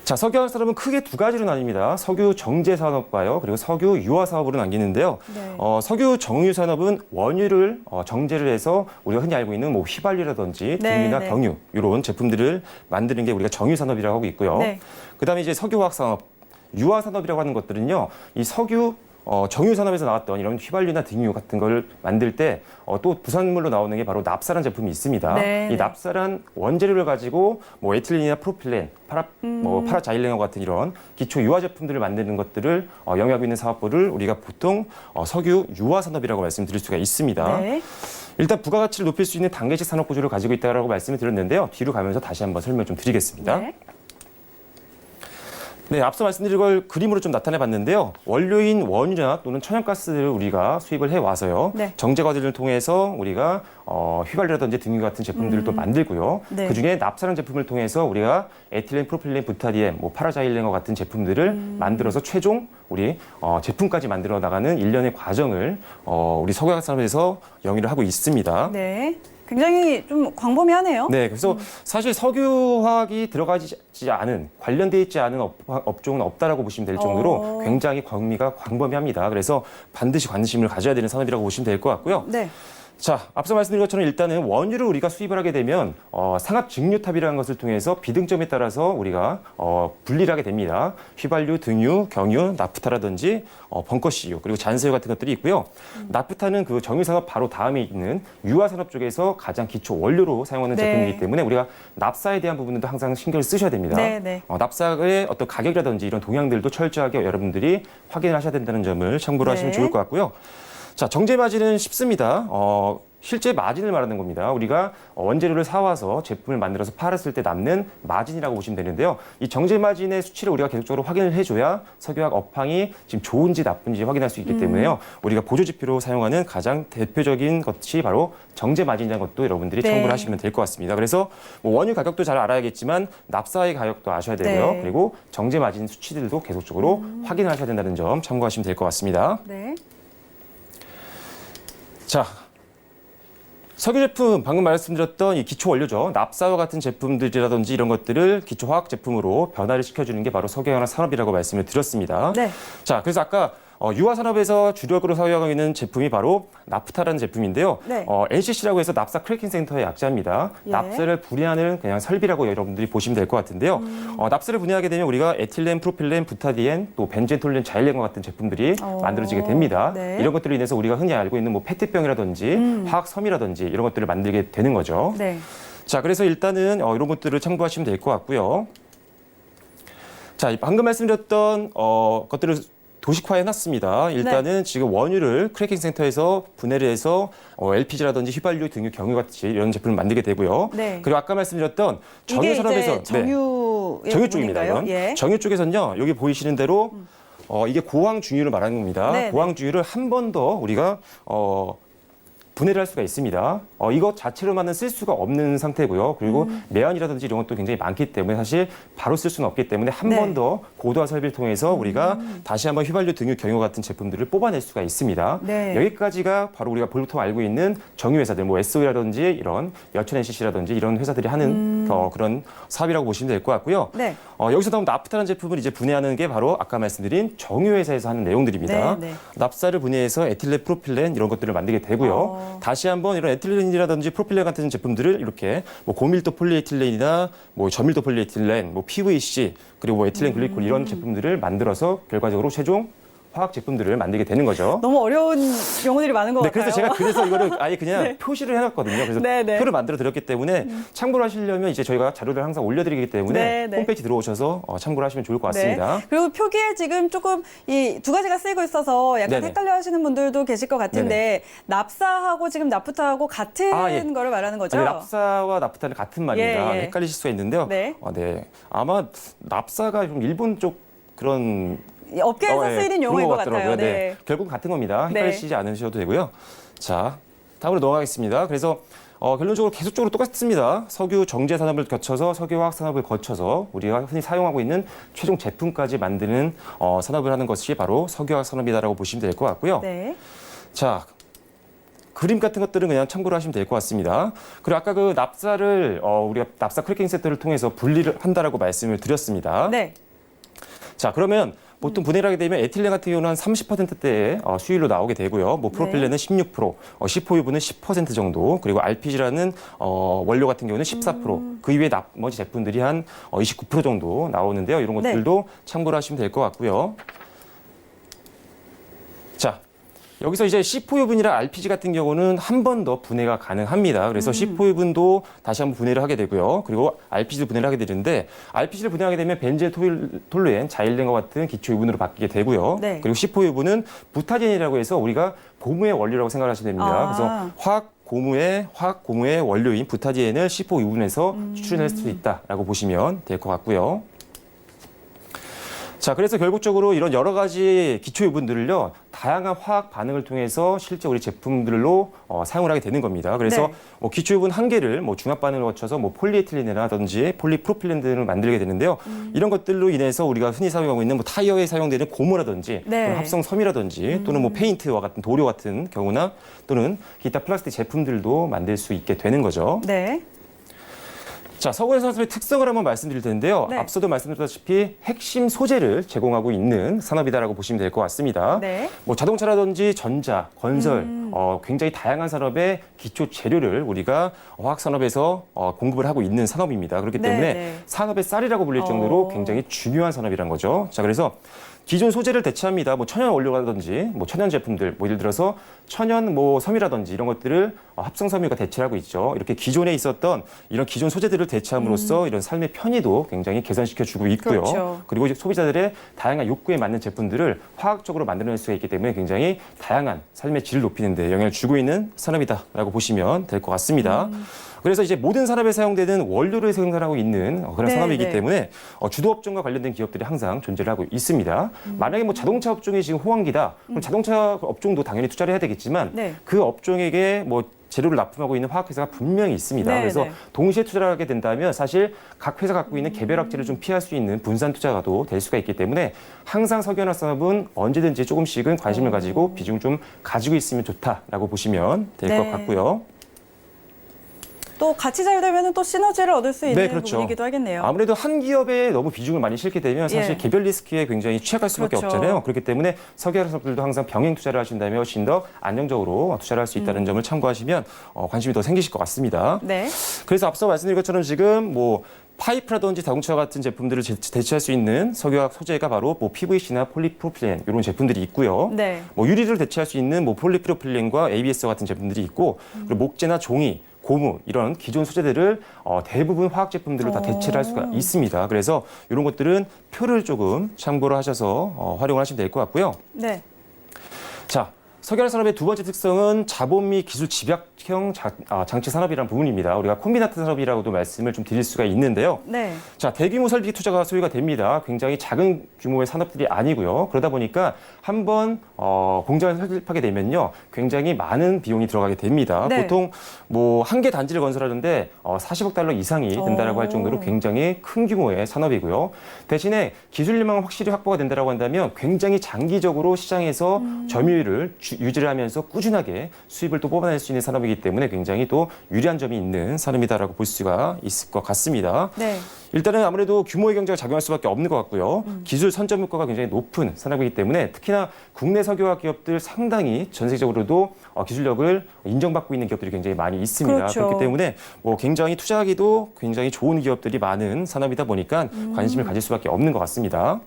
자, 석유화학 산업은 크게 두 가지로 나뉩니다. 석유 정제 산업과요, 그리고 석유 유화 사업으로 나뉘는데요. 네. 석유 정유 산업은 원유를 정제를 해서 우리가 흔히 알고 있는 뭐 휘발유라든지 등유나 경유 이런 제품들을 만드는 게 우리가 정유 산업이라고 하고 있고요. 네. 그다음에 이제 석유화학 산업, 유화 산업이라고 하는 것들은요, 이 석유 정유 산업에서 나왔던 이런 휘발유나 등유 같은 걸 만들 때 또 부산물로 나오는 게 바로 납사란 제품이 있습니다. 네, 이 납사란 원재료를 가지고 뭐 에틸렌이나 프로필렌, 파라자일렌과 같은 이런 기초 유화 제품들을 만드는 것들을 영위하고 있는 사업부를 우리가 보통 석유 유화 산업이라고 말씀드릴 수가 있습니다. 네. 일단 부가가치를 높일 수 있는 단계식 산업 구조를 가지고 있다고 말씀을 드렸는데요. 뒤로 가면서 다시 한번 설명 좀 드리겠습니다. 네. 네, 앞서 말씀드린 걸 그림으로 좀 나타내 봤는데요. 원료인 원유나 또는 천연가스를 우리가 수입을 해와서요. 네. 정제 과정을 통해서 우리가 휘발유라든지 등유 같은 제품들을 또 만들고요. 네. 그중에 납사란 제품을 통해서 우리가 에틸렌, 프로필렌, 부타디엔, 뭐 파라자일렌과 같은 제품들을 만들어서 최종 우리 제품까지 만들어 나가는 일련의 과정을 우리 석유화학 산업에서 영위를 하고 있습니다. 네. 굉장히 좀 광범위하네요. 네, 그래서 사실 석유화학이 들어가지 않은, 관련돼 있지 않은 업종은 없다라고 보시면 될 정도로 굉장히 범위가 광범위합니다. 그래서 반드시 관심을 가져야 되는 산업이라고 보시면 될 것 같고요. 네. 자, 앞서 말씀드린 것처럼 일단은 원유를 우리가 수입을 하게 되면 상압 직류탑이라는 것을 통해서 비등점에 따라서 우리가 분리를 하게 됩니다. 휘발유, 등유, 경유, 나프타라든지 벙커CU 그리고 잔세유 같은 것들이 있고요. 나프타는 그 정유산업 바로 다음에 있는 유화산업 쪽에서 가장 기초 원료로 사용하는 네. 제품이기 때문에 우리가 납사에 대한 부분도 항상 신경을 쓰셔야 됩니다. 네, 네. 납사의 어떤 가격이라든지 이런 동향들도 철저하게 여러분들이 확인을 하셔야 된다는 점을 참고로 하시면 좋을 것 같고요. 자, 정제 마진은 쉽습니다. 실제 마진을 말하는 겁니다. 우리가 원재료를 사와서 제품을 만들어서 팔았을 때 남는 마진이라고 보시면 되는데요. 이 정제 마진의 수치를 우리가 계속적으로 확인을 해줘야 석유화학 업황이 지금 좋은지 나쁜지 확인할 수 있기 때문에요. 우리가 보조지표로 사용하는 가장 대표적인 것이 바로 정제 마진이라는 것도 여러분들이 네. 참고를 하시면 될 것 같습니다. 그래서 뭐 원유 가격도 잘 알아야겠지만 납사의 가격도 아셔야 되고요. 네. 그리고 정제 마진 수치들도 계속적으로 확인을 하셔야 된다는 점 참고하시면 될 것 같습니다. 네. 자, 석유 제품 방금 말씀드렸던 이 기초 원료죠. 납사와 같은 제품들이라든지 이런 것들을 기초 화학 제품으로 변화를 시켜주는 게 바로 석유화학 산업이라고 말씀을 드렸습니다. 네. 자, 그래서 아까 유화 산업에서 주력으로 사용하고 있는 제품이 바로 나프타라는 제품인데요. 네. NCC라고 해서 납사 크래킹 센터의 약자입니다. 예. 납사를 분해하는 그냥 설비라고 여러분들이 보시면 될 것 같은데요. 납사를 분해하게 되면 우리가 에틸렌, 프로필렌, 부타디엔, 또 벤젠톨렌, 자일렌과 같은 제품들이 만들어지게 됩니다. 네. 이런 것들로 인해서 우리가 흔히 알고 있는 뭐 페트병이라든지 화학섬이라든지 이런 것들을 만들게 되는 거죠. 네. 자, 그래서 일단은 이런 것들을 참고하시면 될 것 같고요. 자, 방금 말씀드렸던 것들을 도식화해놨습니다. 일단은 지금 원유를 크래킹 센터에서 분해를 해서 LPG라든지 휘발유, 등유, 경유 같이 이런 제품을 만들게 되고요. 네. 그리고 아까 말씀드렸던 정유 이게 산업에서 이제 정유의 정유 쪽입니다. 부분인가요? 이건 예. 정유 쪽에서는요. 여기 보이시는 대로 이게 고황 중유를 말하는 겁니다. 네네. 고황 중유를 한 번 더 우리가 분해를 할 수가 있습니다. 이것 자체로만은 쓸 수가 없는 상태고요. 그리고 매연이라든지 이런 것도 굉장히 많기 때문에 사실 바로 쓸 수는 없기 때문에 한 네. 번 더 고도화 설비를 통해서 우리가 다시 한번 휘발유, 등유, 경유 같은 제품들을 뽑아낼 수가 있습니다. 네. 여기까지가 바로 우리가 보통 알고 있는 정유 회사들, 뭐 SO라든지 이런 여천 NCC라든지 이런 회사들이 하는 그런 사업이라고 보시면 될 것 같고요. 네. 여기서 나온 나프타라는 제품을 이제 분해하는 게 바로 아까 말씀드린 정유 회사에서 하는 내용들입니다. 네, 네. 납사를 분해해서 에틸렌, 프로필렌 이런 것들을 만들게 되고요. 다시 한번 이런 에틸렌이라든지 프로필렌 같은 제품들을 이렇게 뭐 고밀도 폴리에틸렌이나 뭐 저밀도 폴리에틸렌, 뭐 PVC 그리고 뭐 에틸렌 글리콜 이런 제품들을 만들어서 결과적으로 최종 화학 제품들을 만들게 되는 거죠. 너무 어려운 용어들이 많은 것 네, 같아요. 그래서 제가 그래서 이거를 아예 그냥 표시를 해놨거든요. 그래서 네, 네. 표를 만들어 드렸기 때문에 참고를 하시려면 이제 저희가 자료를 항상 올려드리기 때문에 네, 네. 홈페이지 들어오셔서 참고를 하시면 좋을 것 같습니다. 네. 그리고 표기에 지금 조금 이 두 가지가 쓰이고 있어서 약간 네네. 헷갈려 하시는 분들도 계실 것 같은데 납사하고 지금 나프타하고 같은 예. 거를 말하는 거죠? 아니, 납사와 나프타는 같은 말입니다. 예, 예. 헷갈리실 수가 있는데요. 네. 네. 아마 납사가 좀 일본 쪽 그런 이 업계에서 예, 쓰이는 용어인 그런 것 같더라고요. 같아요. 네. 결국 같은 겁니다. 네. 헷갈리시지 않으셔도 되고요. 자, 다음으로 넘어가겠습니다. 그래서 결론적으로 계속적으로 똑같습니다. 석유 정제 산업을 거쳐서 석유화학 산업을 거쳐서 우리가 흔히 사용하고 있는 최종 제품까지 만드는 산업을 하는 것이 바로 석유화학 산업이다라고 보시면 될 것 같고요. 네. 자, 그림 같은 것들은 그냥 참고로 하시면 될 것 같습니다. 그리고 아까 그 납사를 우리가 납사 크래킹 세트를 통해서 분리를 한다라고 말씀을 드렸습니다. 네. 자, 그러면 보통 분해를 하게 되면 에틸렌 같은 경우는 한 30%대의 수율로 나오게 되고요. 뭐 프로필렌은 16%, C4유분은 10% 정도, 그리고 RPG라는 원료 같은 경우는 14%, 그 이외에 나머지 제품들이 한 29% 정도 나오는데요. 이런 네. 것들도 참고를 하시면 될 것 같고요. 자, 여기서 이제 C4유분이랑 RPG 같은 경우는 한 번 더 분해가 가능합니다. 그래서 C4유분도 다시 한번 분해를 하게 되고요. 그리고 RPG도 분해를 하게 되는데 RPG를 분해하게 되면 벤젠, 톨루엔, 자일렌과 같은 기초 유분으로 바뀌게 되고요. 네. 그리고 C4유분은 부타젠이라고 해서 우리가 고무의 원료라고 생각하시면 됩니다. 아. 그래서 화학 고무의 원료인 부타디엔을 C4유분에서 추출해낼 수 있다라고 보시면 될 것 같고요. 자, 그래서 결국적으로 이런 여러 가지 기초 유분들을요, 다양한 화학 반응을 통해서 실제 우리 제품들로 사용을 하게 되는 겁니다. 그래서 네. 뭐 기초 유분 한 개를 뭐 중합 반응을 거쳐서 뭐 폴리에틸렌이라든지 폴리프로필렌 등을 만들게 되는데요. 이런 것들로 인해서 우리가 흔히 사용하고 있는 뭐 타이어에 사용되는 고무라든지 네. 또는 합성 섬이라든지 또는 뭐 페인트와 같은 도료 같은 경우나 또는 기타 플라스틱 제품들도 만들 수 있게 되는 거죠. 네. 자, 석유 산업의 특성을 한번 말씀드릴 텐데요. 네. 앞서도 말씀드렸다시피 핵심 소재를 제공하고 있는 산업이다라고 보시면 될 것 같습니다. 네. 뭐 자동차라든지 전자, 건설, 굉장히 다양한 산업의 기초 재료를 우리가 화학 산업에서 공급을 하고 있는 산업입니다. 그렇기 네, 때문에 네. 산업의 쌀이라고 불릴 정도로 굉장히 중요한 산업이란 거죠. 자, 그래서 기존 소재를 대체합니다. 뭐 천연 원료라든지 뭐 천연 제품들, 뭐 예를 들어서 천연 뭐 섬이라든지 이런 것들을 합성 섬유가 대체하고 있죠. 이렇게 기존에 있었던 이런 기존 소재들을 대체함으로써 이런 삶의 편의도 굉장히 개선시켜주고 있고요. 그렇죠. 그리고 이제 소비자들의 다양한 욕구에 맞는 제품들을 화학적으로 만들어낼 수가 있기 때문에 굉장히 다양한 삶의 질을 높이는 데 영향을 주고 있는 산업이다라고 보시면 될 것 같습니다. 그래서 이제 모든 산업에 사용되는 원료를 생산하고 있는 그런 네, 산업이기 네. 때문에 주도 업종과 관련된 기업들이 항상 존재를 하고 있습니다. 만약에 뭐 자동차 업종이 지금 호황기다, 그럼 자동차 업종도 당연히 투자를 해야 되겠지만 네. 그 업종에게 뭐 재료를 납품하고 있는 화학회사가 분명히 있습니다. 네, 그래서 네. 동시에 투자를 하게 된다면 사실 각 회사 갖고 있는 개별 악재를 좀 피할 수 있는 분산 투자가도 될 수가 있기 때문에 항상 석유화학 산업은 언제든지 조금씩은 관심을 가지고 비중을 좀 가지고 있으면 좋다라고 보시면 될 것 네. 같고요. 또 같이 잘 되면 또 시너지를 얻을 수 있는 네, 그렇죠. 부분이기도 하겠네요. 아무래도 한 기업에 너무 비중을 많이 실게 되면 사실 예. 개별 리스크에 굉장히 취약할 수밖에 그렇죠. 없잖아요. 그렇기 때문에 석유화학 산업들도 항상 병행 투자를 하신다면 훨씬 더 안정적으로 투자를 할 수 있다는 점을 참고하시면 관심이 더 생기실 것 같습니다. 네. 그래서 앞서 말씀드린 것처럼 지금 뭐 파이프라든지 자동차 같은 제품들을 대체할 수 있는 석유화학 소재가 바로 뭐 PVC나 폴리프로필렌 이런 제품들이 있고요. 네. 뭐 유리를 대체할 수 있는 뭐 폴리프로필렌과 ABS 같은 제품들이 있고 그리고 목재나 종이, 고무 이런 기존 소재들을 대부분 화학 제품들로 다 대체를 할 수가 있습니다. 그래서 이런 것들은 표를 조금 참고를 하셔서 활용을 하시면 될 것 같고요. 네. 자, 석유화학 산업의 두 번째 특성은 자본 및 기술 집약형 장치 산업이라는 부분입니다. 우리가 콤비나트 산업이라고도 말씀을 좀 드릴 수가 있는데요. 네. 자, 대규모 설비 투자가 소요가 됩니다. 굉장히 작은 규모의 산업들이 아니고요. 그러다 보니까 한번 공장을 설립하게 되면요, 굉장히 많은 비용이 들어가게 됩니다. 네. 보통 뭐 한 개 단지를 건설하는데 40억 달러 이상이 된다라고 할 정도로 굉장히 큰 규모의 산업이고요. 대신에 기술력만 확실히 확보가 된다라고 한다면 굉장히 장기적으로 시장에서 점유율을 유지를 하면서 꾸준하게 수입을 또 뽑아낼 수 있는 산업이기 때문에 굉장히 또 유리한 점이 있는 산업이다라고 볼 수가 있을 것 같습니다. 네. 일단은 아무래도 규모의 경제가 작용할 수밖에 없는 것 같고요. 기술 선점 효과가 굉장히 높은 산업이기 때문에 특히나 국내 석유화학 기업들 상당히 전 세계적으로도 기술력을 인정받고 있는 기업들이 굉장히 많이 있습니다. 그렇죠. 그렇기 때문에 뭐 굉장히 투자하기도 굉장히 좋은 기업들이 많은 산업이다 보니까 관심을 가질 수밖에 없는 것 같습니다.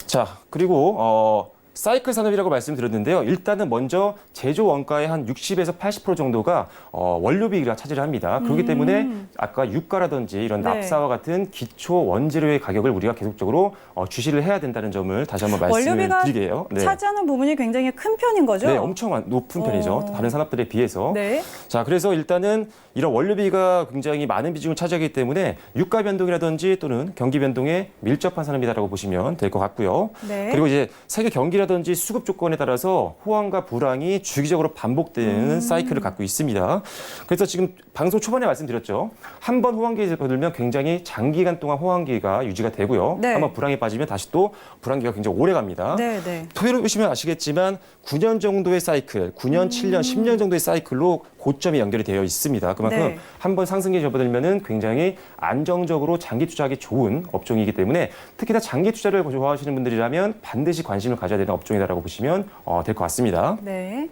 자, 그리고 사이클 산업이라고 말씀드렸는데요. 일단은 먼저 제조 원가의 한 60에서 80% 정도가 원료비가 차지를 합니다. 그렇기 때문에 아까 유가라든지 이런 네. 납사와 같은 기초 원재료의 가격을 우리가 계속적으로 주시를 해야 된다는 점을 다시 한번 말씀을 원료비가 드리게요. 네. 차지하는 부분이 굉장히 큰 편인 거죠? 네, 엄청 높은 편이죠. 다른 산업들에 비해서. 네. 자, 그래서 일단은 이런 원료비가 굉장히 많은 비중을 차지하기 때문에 유가 변동이라든지 또는 경기 변동에 밀접한 산업이다라고 보시면 될 것 같고요. 네. 그리고 이제 세계 경기라든지 수급 조건에 따라서 호황과 불황이 주기적으로 반복되는 사이클을 갖고 있습니다. 그래서 지금 방송 초반에 말씀드렸죠. 한 번 호황기에 들면 굉장히 장기간 동안 호황기가 유지가 되고요. 네. 한번 불황에 빠지면 다시 또 불황기가 굉장히 오래 갑니다. 네, 네. 토요일 보시면 아시겠지만 9년 정도의 사이클, 9년, 7년, 10년 정도의 사이클로 고점이 연결이 되어 있습니다. 그만큼 네. 한번 상승기에 접어들면은 굉장히 안정적으로 장기 투자하기 좋은 업종이기 때문에 특히나 장기 투자를 좋아하시는 분들이라면 반드시 관심을 가져야 되는 업종이다라고 보시면 될 것 같습니다. 네.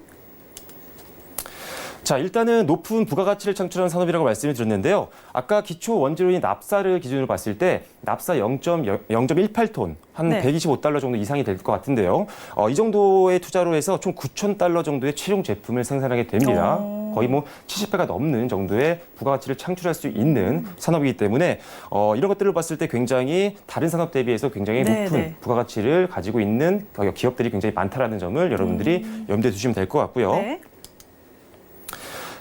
자, 일단은 높은 부가가치를 창출하는 산업이라고 말씀을 드렸는데요. 아까 기초 원재료인 납사를 기준으로 봤을 때 납사 0.18톤, 한 네. 125달러 정도 이상이 될 것 같은데요. 이 정도의 투자로 해서 총 9,000달러 정도의 최종 제품을 생산하게 됩니다. 거의 뭐 70배가 넘는 정도의 부가가치를 창출할 수 있는 산업이기 때문에 이런 것들을 봤을 때 굉장히 다른 산업 대비해서 굉장히 네, 높은 네. 부가가치를 가지고 있는 기업들이 굉장히 많다라는 점을 여러분들이 염두에 두시면 될 것 같고요. 네.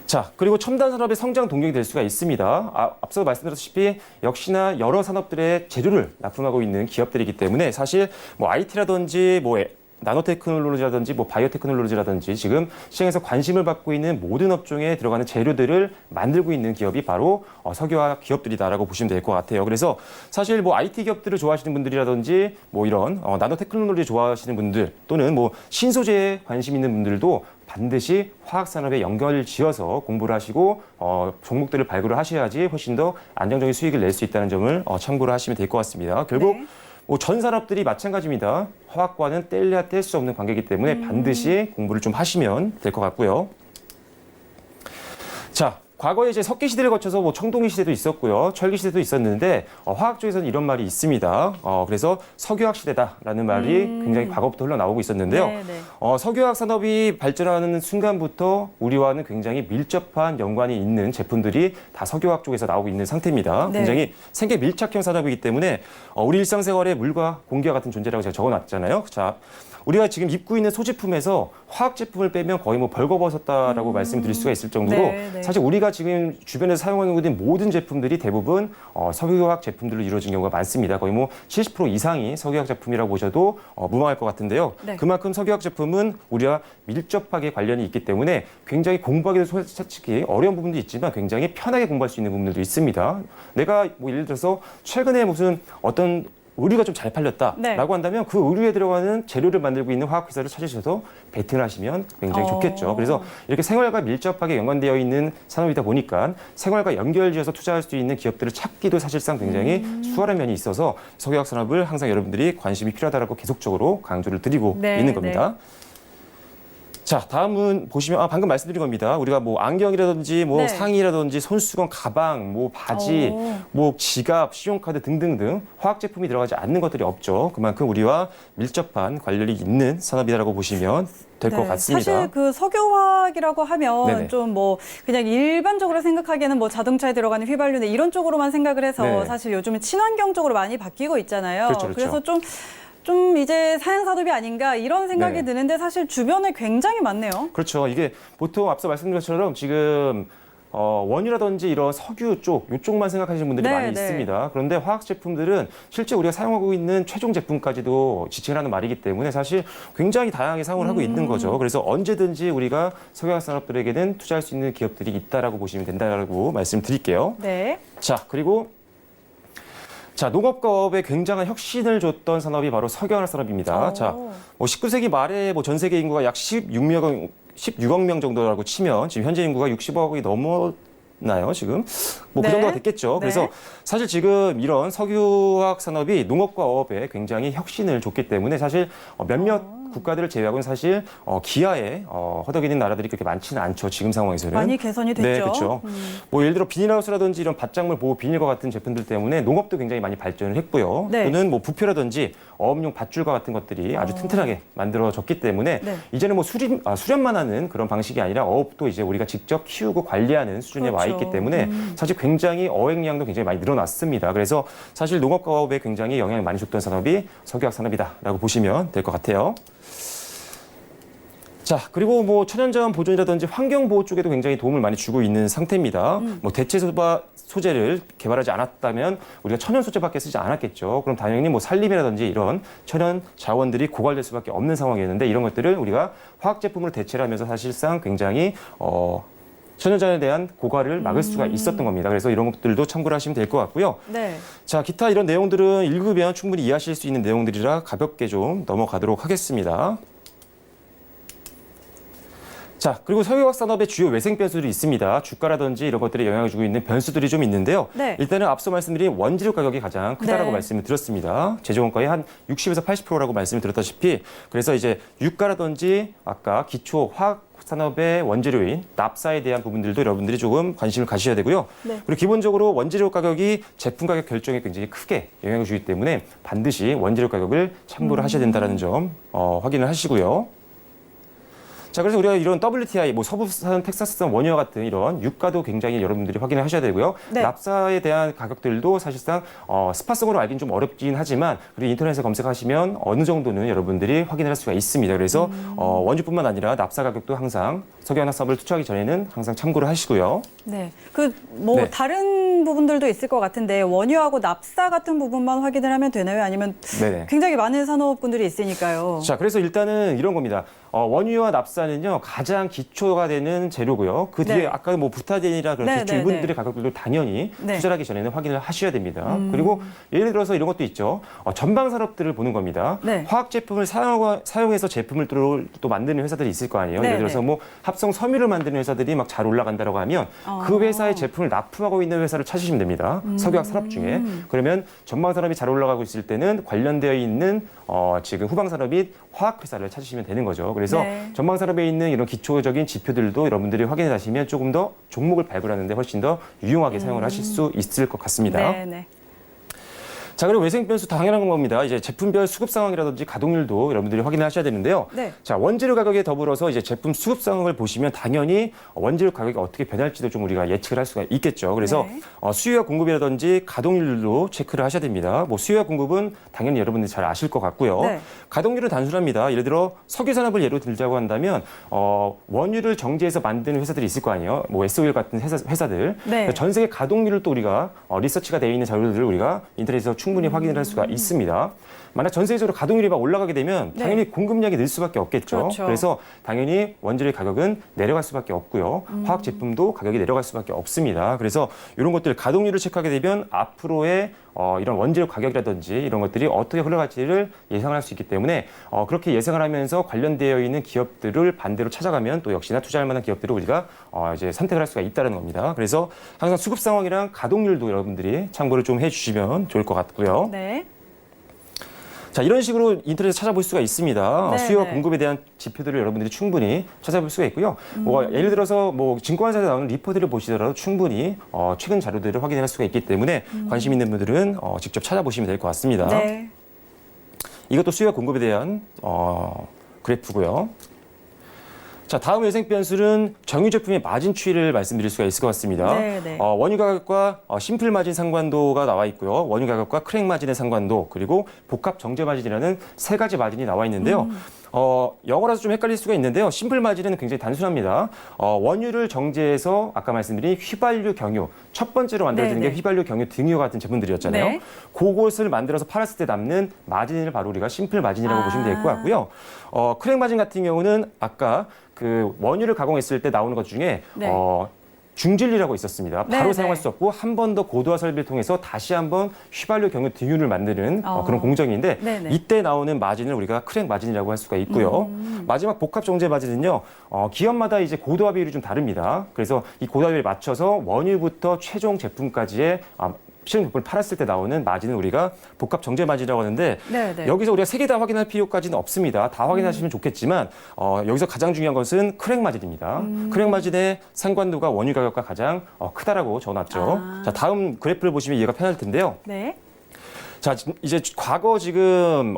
자, 그리고 첨단 산업의 성장 동력이 될 수가 있습니다. 앞서 말씀드렸다시피 역시나 여러 산업들의 재료를 납품하고 있는 기업들이기 때문에 사실 뭐 IT라든지 뭐 나노테크놀로지라든지 뭐 바이오테크놀로지라든지 지금 시장에서 관심을 받고 있는 모든 업종에 들어가는 재료들을 만들고 있는 기업이 바로 석유화학 기업들이다라고 보시면 될 것 같아요. 그래서 사실 뭐 IT 기업들을 좋아하시는 분들이라든지 뭐 이런 나노테크놀로지 좋아하시는 분들 또는 뭐 신소재에 관심 있는 분들도 반드시 화학산업에 연결 지어서 공부를 하시고 종목들을 발굴을 하셔야지 훨씬 더 안정적인 수익을 낼 수 있다는 점을 참고를 하시면 될 것 같습니다. 결국 네. 뭐 전 산업들이 마찬가지입니다. 화학과는 뗄래야 뗄 수 없는 관계이기 때문에 반드시 공부를 좀 하시면 될 것 같고요. 자, 과거에 이제 석기 시대를 거쳐서 뭐 청동기 시대도 있었고요, 철기 시대도 있었는데 화학 쪽에서는 이런 말이 있습니다. 그래서 석유화학 시대다라는 말이 굉장히 과거부터 흘러나오고 있었는데요. 네, 네. 석유화학 산업이 발전하는 순간부터 우리와는 굉장히 밀접한 연관이 있는 제품들이 다 석유화학 쪽에서 나오고 있는 상태입니다. 네. 굉장히 생계 밀착형 산업이기 때문에 우리 일상생활에 물과 공기와 같은 존재라고 제가 적어놨잖아요. 자, 우리가 지금 입고 있는 소지품에서 화학 제품을 빼면 거의 뭐 벌거벗었다라고 말씀드릴 수가 있을 정도로 네, 네. 사실 우리가 지금 주변에서 사용하고 있는 모든 제품들이 대부분 석유화학 제품들로 이루어진 경우가 많습니다. 거의 뭐 70% 이상이 석유화학 제품이라고 보셔도 무방할 것 같은데요. 네. 그만큼 석유화학 제품은 우리와 밀접하게 관련이 있기 때문에 굉장히 공부하기도 솔직히 어려운 부분도 있지만 굉장히 편하게 공부할 수 있는 부분들도 있습니다. 내가 뭐 예를 들어서 최근에 무슨 어떤 의류가 좀 잘 팔렸다라고 네. 한다면 그 의류에 들어가는 재료를 만들고 있는 화학회사를 찾으셔서 베팅을 하시면 굉장히 좋겠죠. 그래서 이렇게 생활과 밀접하게 연관되어 있는 산업이다 보니까 생활과 연결지어서 투자할 수 있는 기업들을 찾기도 사실상 굉장히 수월한 면이 있어서 석유화학 산업을 항상 여러분들이 관심이 필요하다고 계속적으로 강조를 드리고 네, 있는 겁니다. 자, 다음은 보시면 방금 말씀드린 겁니다. 우리가 뭐 안경이라든지 뭐 네. 상의라든지 손수건, 가방, 뭐 바지, 뭐 지갑, 신용카드 등등등 화학 제품이 들어가지 않는 것들이 없죠. 그만큼 우리와 밀접한 관련이 있는 산업이라고 보시면 될 것 네, 같습니다. 사실 그 석유화학이라고 하면 네네. 좀 뭐 그냥 일반적으로 생각하기에는 뭐 자동차에 들어가는 휘발유나 이런 쪽으로만 생각을 해서 네. 사실 요즘은 친환경 쪽으로 많이 바뀌고 있잖아요. 그렇죠, 그렇죠. 래서 좀 이제 사양산업이 아닌가 이런 생각이 네. 드는데 사실 주변에 굉장히 많네요. 그렇죠. 이게 보통 앞서 말씀드린 것처럼 지금 원유라든지 이런 석유 쪽, 이쪽만 생각하시는 분들이 네, 많이 네. 있습니다. 그런데 화학 제품들은 실제 우리가 사용하고 있는 최종 제품까지도 지칭을 하는 말이기 때문에 사실 굉장히 다양하게 사용을 하고 있는 거죠. 그래서 언제든지 우리가 석유화학 산업들에게는 투자할 수 있는 기업들이 있다라고 보시면 된다라고 말씀드릴게요. 네. 자, 그리고 농업과 업에 굉장한 혁신을 줬던 산업이 바로 석유화학 산업입니다. 자, 뭐 19세기 말에 뭐 전 세계 인구가 약 16억 명 정도라고 치면 지금 현재 인구가 60억이 넘었나요, 지금? 뭐 그 네. 정도가 됐겠죠. 네. 그래서 사실 지금 이런 석유화학 산업이 농업과 업에 굉장히 혁신을 줬기 때문에 사실 몇몇 국가들을 제외하고는 사실 기아에 허덕이는 나라들이 그렇게 많지는 않죠. 지금 상황에서는. 많이 개선이 됐죠. 네, 그렇죠. 뭐 예를 들어 비닐하우스라든지 이런 밭작물 보호 비닐과 같은 제품들 때문에 농업도 굉장히 많이 발전을 했고요. 네. 또는 뭐 부표라든지 어업용 밧줄과 같은 것들이 아주 튼튼하게 만들어졌기 때문에 네. 이제는 뭐 수련만 하는 그런 방식이 아니라 어업도 이제 우리가 직접 키우고 관리하는 수준에 와 그렇죠. 있기 때문에 사실 굉장히 어획량도 굉장히 많이 늘어났습니다. 그래서 사실 농업과 어업에 굉장히 영향을 많이 줬던 산업이 석유화학 산업이다라고 보시면 될 것 같아요. 자, 그리고 뭐 천연자원 보존이라든지 환경 보호 쪽에도 굉장히 도움을 많이 주고 있는 상태입니다. 뭐 대체 소재를 개발하지 않았다면 우리가 천연 소재밖에 쓰지 않았겠죠. 그럼 당연히 뭐 산림이라든지 이런 천연 자원들이 고갈될 수밖에 없는 상황이었는데 이런 것들을 우리가 화학 제품으로 대체를 하면서 사실상 굉장히 천연자원에 대한 고갈을 막을 수가 있었던 겁니다. 그래서 이런 것들도 참고를 하시면 될 것 같고요. 네. 자, 기타 이런 내용들은 읽으면 충분히 이해하실 수 있는 내용들이라 가볍게 좀 넘어가도록 하겠습니다. 자, 그리고 석유화학 산업의 주요 외생 변수들이 있습니다. 주가라든지 이런 것들에 영향을 주고 있는 변수들이 좀 있는데요. 네. 일단은 앞서 말씀드린 원재료 가격이 가장 크다라고 네. 말씀을 드렸습니다. 제조원가의 한 60에서 80%라고 말씀을 드렸다시피 그래서 이제 유가라든지 아까 기초 화학 산업의 원재료인 납사에 대한 부분들도 여러분들이 조금 관심을 가셔야 되고요. 네. 그리고 기본적으로 원재료 가격이 제품 가격 결정에 굉장히 크게 영향을 주기 때문에 반드시 원재료 가격을 참고를 하셔야 된다는 점 확인을 하시고요. 자, 그래서 우리가 이런 WTI, 뭐 서부산, 텍사스산 원유와 같은 이런 유가도 굉장히 여러분들이 확인을 하셔야 되고요. 네. 납사에 대한 가격들도 사실상 스팟성으로 알기는 좀 어렵긴 하지만 그리고 인터넷에 검색하시면 어느 정도는 여러분들이 확인을 할 수가 있습니다. 그래서 원유뿐만 아니라 납사 가격도 항상 석유화학 산업을 투자하기 전에는 항상 참고를 하시고요. 네. 그 뭐 네. 다른 부분들도 있을 것 같은데 원유하고 납사 같은 부분만 확인을 하면 되나요? 아니면 네네. 굉장히 많은 산업군들이 있으니까요. 자, 그래서 일단은 이런 겁니다. 원유와 납사는요 가장 기초가 되는 재료고요. 그 뒤에 네. 아까 뭐 부타젠이라 그런 네, 기초 네, 이분들의 네. 가격들도 당연히 네. 투자를 하기 전에는 확인을 하셔야 됩니다. 그리고 예를 들어서 이런 것도 있죠. 전방 산업들을 보는 겁니다. 네. 화학 제품을 사용해서 제품을 또 만드는 회사들이 있을 거 아니에요. 네, 예를 들어서 네. 뭐 합성 섬유를 만드는 회사들이 막 잘 올라간다고 하면 그 회사의 제품을 납품하고 있는 회사를 찾으시면 됩니다. 석유화학 산업 중에. 그러면 전방 산업이 잘 올라가고 있을 때는 관련되어 있는 지금 후방 산업 및 화학 회사를 찾으시면 되는 거죠. 그래서 네. 전방 산업에 있는 이런 기초적인 지표들도 여러분들이 확인해 가시면 조금 더 종목을 발굴하는데 훨씬 더 유용하게 사용을 하실 수 있을 것 같습니다. 네, 네. 자, 그리고 외생 변수 당연한 겁니다. 이제 제품별 수급 상황이라든지 가동률도 여러분들이 확인을 하셔야 되는데요. 네. 자, 원재료 가격에 더불어서 이제 제품 수급 상황을 보시면 당연히 원재료 가격이 어떻게 변할지도 좀 우리가 예측을 할 수가 있겠죠. 그래서 네. 수요와 공급이라든지 가동률도 체크를 하셔야 됩니다. 뭐 수요와 공급은 당연히 여러분들이 잘 아실 것 같고요. 네. 가동률은 단순합니다. 예를 들어 석유 산업을 예로 들자고 한다면 원유를 정제해서 만드는 회사들이 있을 거 아니에요. 뭐 SO일 같은 회사들. 네. 전 세계 가동률을 또 우리가 리서치가 되어 있는 자료들을 우리가 인터넷에서 충분히 확인을 할 수가 있습니다. 만약 전 세계적으로 가동률이 막 올라가게 되면 당연히 공급량이 늘 수밖에 없겠죠. 그렇죠. 그래서 당연히 원재료의 가격은 내려갈 수밖에 없고요. 화학 제품도 가격이 내려갈 수밖에 없습니다. 그래서 이런 것들 가동률을 체크하게 되면 앞으로의 이런 원재료 가격이라든지 이런 것들이 어떻게 흘러갈지를 예상을 할 수 있기 때문에 그렇게 예상을 하면서 관련되어 있는 기업들을 반대로 찾아가면 또 역시나 투자할 만한 기업들을 우리가 이제 선택을 할 수가 있다는 겁니다. 그래서 항상 수급 상황이랑 가동률도 여러분들이 참고를 좀 해주시면 좋을 것 같고요. 네. 자, 이런 식으로 인터넷에 찾아볼 수가 있습니다. 네, 수요와 네. 공급에 대한 지표들을 여러분들이 충분히 찾아볼 수가 있고요. 뭐 예를 들어서 뭐 증권사에서 나오는 리포트를 보시더라도 충분히 최근 자료들을 확인할 수가 있기 때문에 관심 있는 분들은 직접 찾아보시면 될 것 같습니다. 네. 이것도 수요와 공급에 대한 그래프고요. 자, 다음 외생 변수는 정유 제품의 마진 추이를 말씀드릴 수가 있을 것 같습니다. 네, 네. 원유 가격과 심플 마진 상관도가 나와 있고요. 원유 가격과 크랙 마진의 상관도 그리고 복합 정제 마진이라는 세 가지 마진이 나와 있는데요. 영어라서 좀 헷갈릴 수가 있는데요. 심플 마진은 굉장히 단순합니다. 원유를 정제해서 아까 말씀드린 휘발유 경유 첫 번째로 만들어지는 네, 게 네. 휘발유 경유 등유 같은 제품들이었잖아요. 네. 그것을 만들어서 팔았을 때 남는 마진을 바로 우리가 심플 마진이라고 보시면 될 것 같고요. 크랙 마진 같은 경우는 아까 그 원유를 가공했을 때 나오는 것 중에 네. 중진리라고 있었습니다. 바로 네, 사용할 네. 수 없고 한 번 더 고도화 설비를 통해서 다시 한번 휘발유 경유 등유를 만드는 그런 공정인데 네, 네. 이때 나오는 마진을 우리가 크랙 마진이라고 할 수가 있고요. 마지막 복합 정제 마진은요. 기업마다 이제 고도화 비율이 좀 다릅니다. 그래서 이 고도화 비율에 맞춰서 원유부터 최종 제품까지의 실험 제품을 팔았을 때 나오는 마진은 우리가 복합 정제 마진이라고 하는데 네, 네. 여기서 우리가 세 개 다 확인할 필요까지는 없습니다. 다 확인하시면 좋겠지만 여기서 가장 중요한 것은 크랙 마진입니다. 크랙 마진의 상관도가 원유 가격과 가장 크다라고 적어놨죠. 아. 자, 다음 그래프를 보시면 이해가 편할 텐데요. 네. 자, 이제 과거 지금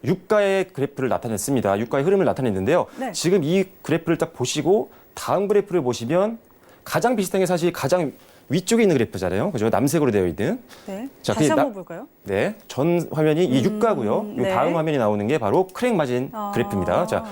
유가의 그래프를 나타냈습니다. 유가의 흐름을 나타냈는데요. 네. 지금 이 그래프를 딱 보시고 다음 그래프를 보시면 가장 비슷한 게 사실 가장 위쪽에 있는 그래프잖아요. 그죠? 남색으로 되어 있는. 네. 자, 다시 그게 한번 볼까요? 네, 전 화면이 이 유가고요. 요 네. 다음 화면이 나오는 게 바로 크랙 마진 아. 그래프입니다. 자,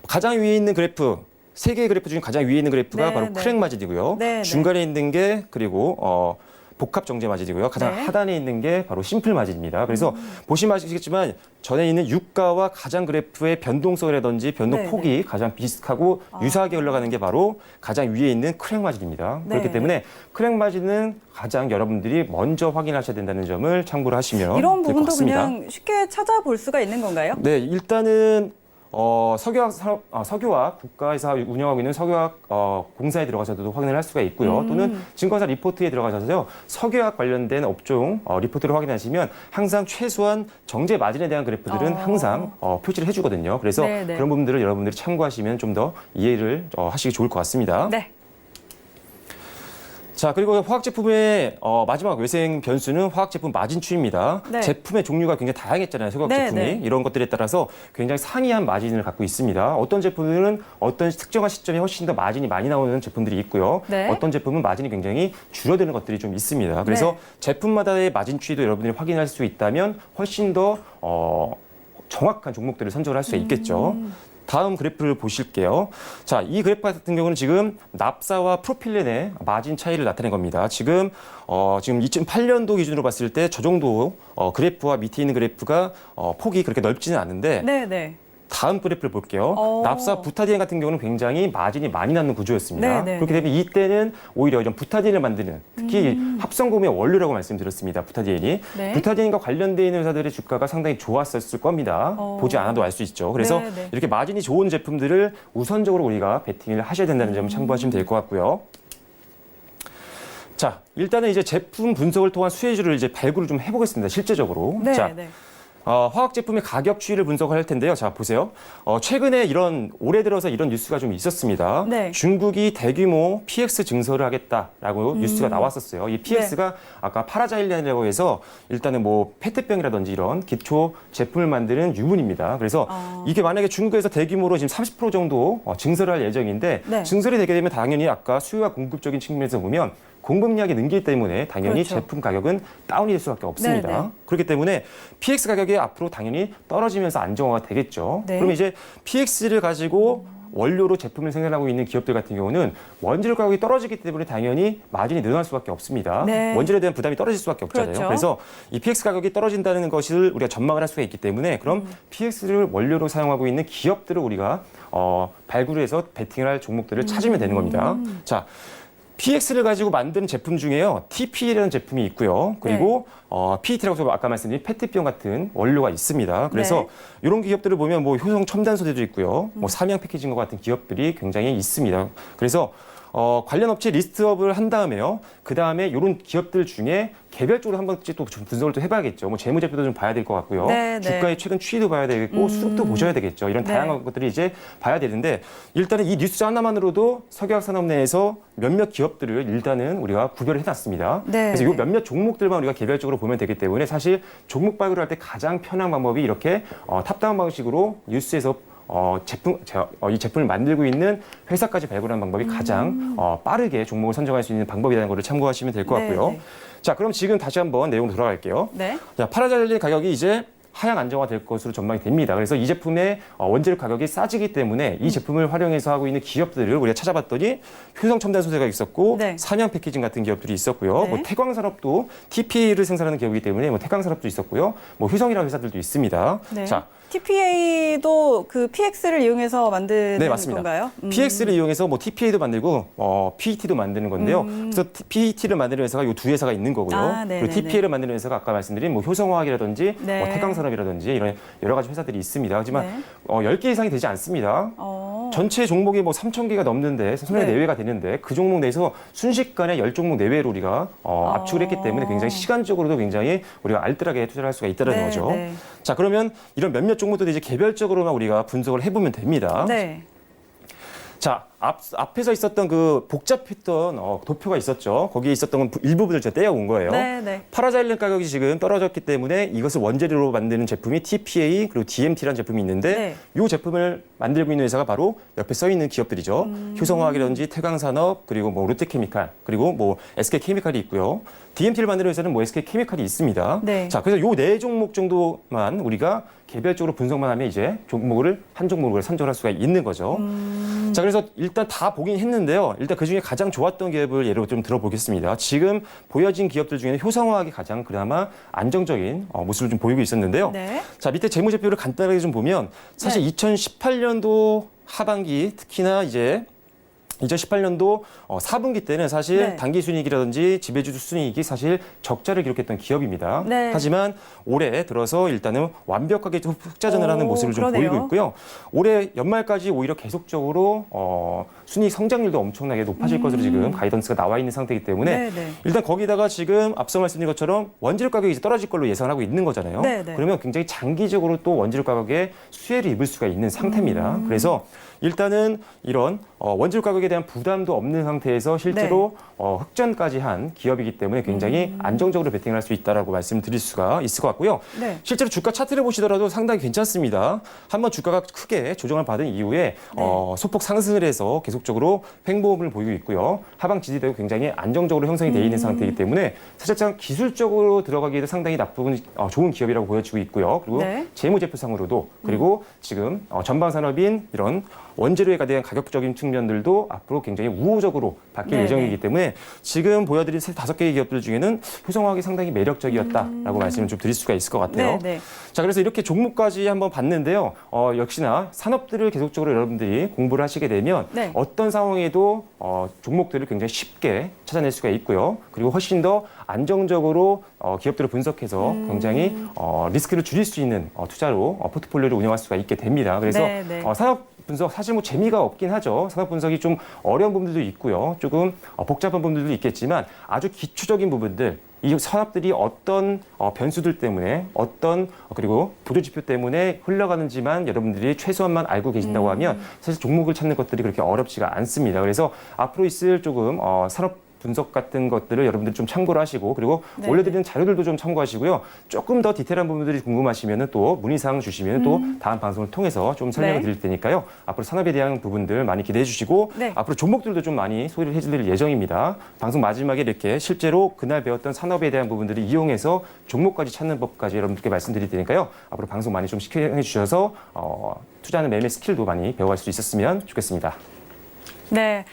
가장 위에 있는 그래프, 세 개의 그래프 중 가장 위에 있는 그래프가 네, 바로 네. 크랙 마진이고요. 네, 네. 중간에 있는 게 그리고 복합 정제 마진이고요. 가장 네. 하단에 있는 게 바로 심플 마진입니다. 그래서 보시면 아시겠지만 전에 있는 유가와 가장 그래프의 변동성이라든지 변동 네, 폭이 가장 비슷하고 유사하게 흘러가는 게 바로 가장 위에 있는 크랙 마진입니다. 네, 그렇기 때문에 크랙 마진은 가장 여러분들이 먼저 확인하셔야 된다는 점을 참고를 하시면 이런 될 것 부분도 같습니다. 그냥 쉽게 찾아볼 수가 있는 건가요? 네, 일단은 석유화학 국가에서 운영하고 있는 석유화학 공사에 들어가셔도 확인을 할 수가 있고요. 또는 증권사 리포트에 들어가셔서 석유화학 관련된 업종 리포트를 확인하시면 항상 최소한 정제 마진에 대한 그래프들은 항상 표시를 해주거든요. 그래서 네, 네. 그런 부분들을 여러분들이 참고하시면 좀 더 이해를 하시기 좋을 것 같습니다. 네. 자, 그리고 화학 제품의 마지막 외생 변수는 화학 제품 마진 추이입니다. 네. 제품의 종류가 굉장히 다양했잖아요. 석유화학 네, 제품이. 네. 이런 것들에 따라서 굉장히 상이한 마진을 갖고 있습니다. 어떤 제품들은 어떤 특정한 시점에 훨씬 더 마진이 많이 나오는 제품들이 있고요. 네. 어떤 제품은 마진이 굉장히 줄어드는 것들이 좀 있습니다. 그래서 네. 제품마다의 마진 추이도 여러분들이 확인할 수 있다면 훨씬 더 정확한 종목들을 선정을 할 수 있겠죠. 다음 그래프를 보실게요. 자, 이 그래프 같은 경우는 지금 납사와 프로필렌의 마진 차이를 나타낸 겁니다. 지금 2008년도 기준으로 봤을 때 저 정도 그래프와 밑에 있는 그래프가 폭이 그렇게 넓지는 않은데 네, 네. 다음 그래프를 볼게요. 어. 납사 부타디엔 같은 경우는 굉장히 마진이 많이 나는 구조였습니다. 네, 네, 그렇게 되면 이때는 오히려 이런 부타디엔을 만드는 특히 합성금의 원료라고 말씀드렸습니다. 부타디엔이. 네. 부타디엔과 관련되어 있는 회사들의 주가가 상당히 좋았었을 겁니다. 보지 않아도 알 수 있죠. 그래서 네, 네. 이렇게 마진이 좋은 제품들을 우선적으로 우리가 베팅을 하셔야 된다는 점을 참고하시면 될 것 같고요. 자, 일단은 이제 제품 분석을 통한 수혜주를 이제 발굴을 좀 해보겠습니다. 실제적으로. 네, 자, 네. 화학 제품의 가격 추이를 분석을 할 텐데요. 자, 보세요. 최근에 올해 들어서 이런 뉴스가 좀 있었습니다. 네. 중국이 대규모 PX 증설을 하겠다라고 뉴스가 나왔었어요. 이 PX가 아까 파라자일렌이라고 해서 일단은 뭐 페트병이라든지 이런 기초 제품을 만드는 유분입니다. 그래서 이게 만약에 중국에서 대규모로 지금 30% 정도 증설을 할 예정인데 네. 증설이 되게 되면 당연히 아까 수요와 공급적인 측면에서 보면 공급량이 늘기 때문에 당연히 그렇죠. 제품 가격은 다운이 될 수밖에 없습니다. 네, 네. 그렇기 때문에 PX 가격이 앞으로 당연히 떨어지면서 안정화가 되겠죠. 네. 그럼 이제 PX를 가지고 원료로 제품을 생산하고 있는 기업들 같은 경우는 원재료 가격이 떨어지기 때문에 당연히 마진이 늘어날 수밖에 없습니다. 네. 원재료에 대한 부담이 떨어질 수밖에 없잖아요. 그렇죠. 그래서 이 PX 가격이 떨어진다는 것을 우리가 전망을 할 수가 있기 때문에 그럼 PX를 원료로 사용하고 있는 기업들을 우리가 발굴해서 베팅을 할 종목들을 찾으면 되는 겁니다. 자, PX를 가지고 만든 제품 중에요. TP라는 제품이 있고요. 그리고 PET라고 해서 아까 말씀드린 페트병 같은 원료가 있습니다. 그래서 네. 이런 기업들을 보면 뭐 효성 첨단 소재도 있고요. 뭐 삼양 패키징과 같은 기업들이 굉장히 있습니다. 그래서 관련 업체 리스트업을 한 다음에요. 그 다음에 이런 기업들 중에 개별적으로 한 번씩 또 분석을 또 해봐야겠죠. 뭐 재무제표도 좀 봐야 될 것 같고요. 네, 네. 주가의 최근 추이도 봐야 되겠고 수급도 보셔야 되겠죠. 이런 네. 다양한 것들을 이제 봐야 되는데 일단은 이 뉴스 하나만으로도 석유화학 산업 내에서 몇몇 기업들을 일단은 우리가 구별을 해놨습니다. 네, 그래서 이 네. 몇몇 종목들만 우리가 개별적으로 보면 되기 때문에 사실 종목 발굴을 할 때 가장 편한 방법이 이렇게 탑다운 방식으로 뉴스에서 이 제품을 만들고 있는 회사까지 발굴하는 방법이 가장 빠르게 종목을 선정할 수 있는 방법이라는 것을 참고하시면 될 것 네, 같고요. 네. 자, 그럼 지금 다시 한번 내용으로 돌아갈게요. 네. 자, 파라자일린 가격이 이제 하향 안정화될 것으로 전망이 됩니다. 그래서 이 제품의 원재료 가격이 싸지기 때문에 이 제품을 활용해서 하고 있는 기업들을 우리가 찾아봤더니 효성 첨단 소재가 있었고 네. 삼양 패키징 같은 기업들이 있었고요. 네. 뭐 태광산업도 TPA를 생산하는 기업이기 때문에 뭐 태광산업도 있었고요. 뭐 효성이라는 회사들도 있습니다. 네. 자, TPA도 그 PX를 이용해서 만드는 네, 맞습니다. 건가요? PX를 이용해서 뭐 TPA도 만들고 PET도 만드는 건데요. 그래서 PET를 만드는 회사가 이 두 회사가 있는 거고요. 아, 네네네. 그리고 TPA를 만드는 회사가 아까 말씀드린 뭐 효성화학이라든지 네. 뭐 태광산업이라든지 이런 여러 가지 회사들이 있습니다. 하지만 네. 10개 이상이 되지 않습니다. 전체 종목이 뭐 3,000개가 넘는데 손에 네. 내외가 되는데 그 종목 내에서 순식간에 10종목 내외로 우리가 압축을 했기 때문에 굉장히 시간적으로도 굉장히 우리가 알뜰하게 투자를 할 수가 있다는 네, 거죠. 네. 자, 그러면 이런 몇몇 종목들을 이제 개별적으로만 우리가 분석을 해보면 됩니다. 네. 자, 앞에서 있었던 그 복잡했던 도표가 있었죠. 거기에 있었던 일부분을 제가 떼어온 거예요. 네, 네. 파라자일린 가격이 지금 떨어졌기 때문에 이것을 원재료로 만드는 제품이 TPA 그리고 DMT라는 제품이 있는데 이 제품을 만들고 있는 회사가 바로 옆에 써 있는 기업들이죠. 효성화학이라든지 태광산업 그리고 뭐 롯데케미칼 그리고 뭐 SK케미칼이 있고요. DMT를 만드는 회사는 뭐 SK케미칼이 있습니다. 네. 자, 그래서 요 네 종목 정도만 우리가 개별적으로 분석만 하면 이제 한 종목을 선정할 수가 있는 거죠. 자, 그래서 일단 다 보긴 했는데요. 일단 그중에 가장 좋았던 기업을 예로 좀 들어보겠습니다. 지금 보여진 기업들 중에는 효성화학이 가장 그나마 안정적인 모습을 좀 보이고 있었는데요. 네. 자, 밑에 재무제표를 간단하게 좀 보면 사실 2018년도 하반기 특히나 이제 2018년도 4분기 때는 사실 네. 당기순이익이라든지 지배주주 순이익이 사실 적자를 기록했던 기업입니다. 네. 하지만 올해 들어서 일단은 완벽하게 좀 흑자전을 하는 모습을 좀 그러네요. 보이고 있고요. 올해 연말까지 오히려 계속적으로 순이익 성장률도 엄청나게 높아질 것으로 지금 가이던스가 나와 있는 상태이기 때문에 네, 네. 일단 거기다가 지금 앞서 말씀드린 것처럼 원재료 가격이 이제 떨어질 걸로 예상하고 있는 거잖아요. 네, 네. 그러면 굉장히 장기적으로 또 원재료 가격에 수혜를 입을 수가 있는 상태입니다. 그래서 일단은 이런 원재료 가격에 대한 부담도 없는 상태에서 실제로 흑전까지 한 기업이기 때문에 굉장히 안정적으로 베팅을 할 수 있다라고 말씀드릴 수가 있을 것 같고요. 네. 실제로 주가 차트를 보시더라도 상당히 괜찮습니다. 한번 주가가 크게 조정을 받은 이후에 소폭 상승을 해서 계속적으로 횡보음을 보이고 있고요. 하방 지지대도 굉장히 안정적으로 형성이 되어 있는 상태이기 때문에 사실상 기술적으로 들어가기에도 상당히 좋은 기업이라고 보여지고 있고요. 그리고 네. 재무제표상으로도 그리고 지금 전방 산업인 이런 원재료에 대한 가격적인 측면들도 앞으로 굉장히 우호적으로 바뀔 네네. 예정이기 때문에 지금 보여드린 5개의 기업들 중에는 효성화학이 상당히 매력적이었다라고 말씀을 좀 드릴 수가 있을 것 같아요. 네, 네. 자, 그래서 이렇게 종목까지 한번 봤는데요. 역시나 산업들을 계속적으로 여러분들이 공부를 하시게 되면 네. 어떤 상황에도 종목들을 굉장히 쉽게 찾아낼 수가 있고요. 그리고 훨씬 더 안정적으로 기업들을 분석해서 굉장히 리스크를 줄일 수 있는 투자로 포트폴리오를 운영할 수가 있게 됩니다. 그래서 네, 네. 산업 분석 사실 뭐 재미가 없긴 하죠. 산업 분석이 좀 어려운 부분들도 있고요. 조금 복잡한 부분들도 있겠지만 아주 기초적인 부분들 이 산업들이 어떤 변수들 때문에 그리고 보조지표 때문에 흘러가는지만 여러분들이 최소한만 알고 계신다고 하면 사실 종목을 찾는 것들이 그렇게 어렵지가 않습니다. 그래서 앞으로 있을 조금 산업 분석 같은 것들을 여러분들이 좀 참고를 하시고 그리고 네. 올려드리는 자료들도 좀 참고하시고요. 조금 더 디테일한 부분들이 궁금하시면 또 문의사항 주시면 또 다음 방송을 통해서 좀 설명을 네. 드릴 테니까요. 앞으로 산업에 대한 부분들 많이 기대해 주시고 네. 앞으로 종목들도 좀 많이 소개를 해드릴 예정입니다. 방송 마지막에 이렇게 실제로 그날 배웠던 산업에 대한 부분들을 이용해서 종목까지 찾는 법까지 여러분들께 말씀드릴 테니까요. 앞으로 방송 많이 좀 시청해 주셔서 투자하는 매매 스킬도 많이 배워갈 수 있었으면 좋겠습니다. 네,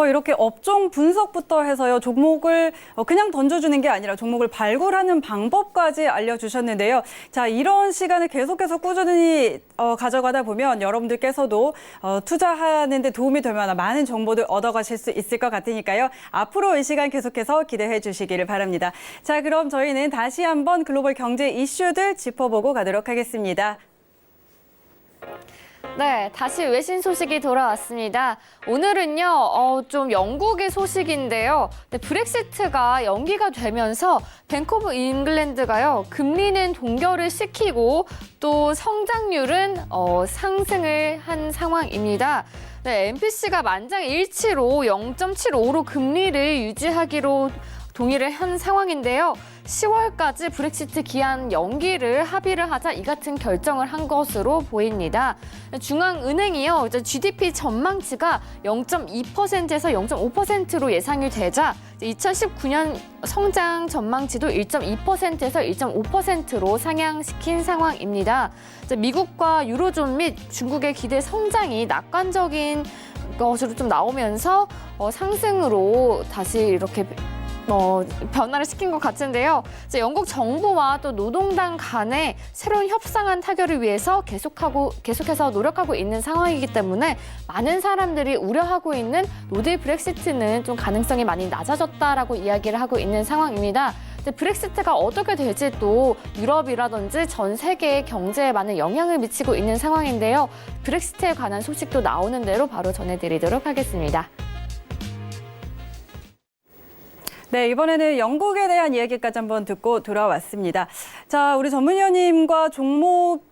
이렇게 업종 분석부터 해서요, 종목을 그냥 던져주는 게 아니라 종목을 발굴하는 방법까지 알려주셨는데요. 자, 이런 시간을 계속해서 꾸준히 가져가다 보면 여러분들께서도 투자하는 데 도움이 될 만한 많은 정보들 얻어가실 수 있을 것 같으니까요. 앞으로 이 시간 계속해서 기대해 주시기를 바랍니다. 자, 그럼 저희는 다시 한번 글로벌 경제 이슈들 짚어보고 가도록 하겠습니다. 네, 다시 외신 소식이 돌아왔습니다. 오늘은요, 좀 영국의 소식인데요. 네, 브렉시트가 연기가 되면서 뱅크 오브 잉글랜드가요, 금리는 동결을 시키고 또 성장률은 상승을 한 상황입니다. 네, MPC가 만장일치로 0.75로 금리를 유지하기로 동의를 한 상황인데요. 10월까지 브렉시트 기한 연기를 합의를 하자 이 같은 결정을 한 것으로 보입니다. 중앙은행이요, 이제 GDP 전망치가 0.2%에서 0.5%로 예상이 되자 2019년 성장 전망치도 1.2%에서 1.5%로 상향시킨 상황입니다. 미국과 유로존 및 중국의 기대 성장이 낙관적인 것으로 좀 나오면서 상승으로 다시 이렇게 변화를 시킨 것 같은데요. 이제 영국 정부와 또 노동당 간의 새로운 협상안 타결을 위해서 계속해서 노력하고 있는 상황이기 때문에 많은 사람들이 우려하고 있는 노딜 브렉시트는 좀 가능성이 많이 낮아졌다라고 이야기를 하고 있는 상황입니다. 근데 브렉시트가 어떻게 될지 또 유럽이라든지 전 세계 경제에 많은 영향을 미치고 있는 상황인데요. 브렉시트에 관한 소식도 나오는 대로 바로 전해드리도록 하겠습니다. 네, 이번에는 영국에 대한 이야기까지 한번 듣고 돌아왔습니다. 자, 우리 전문위원님과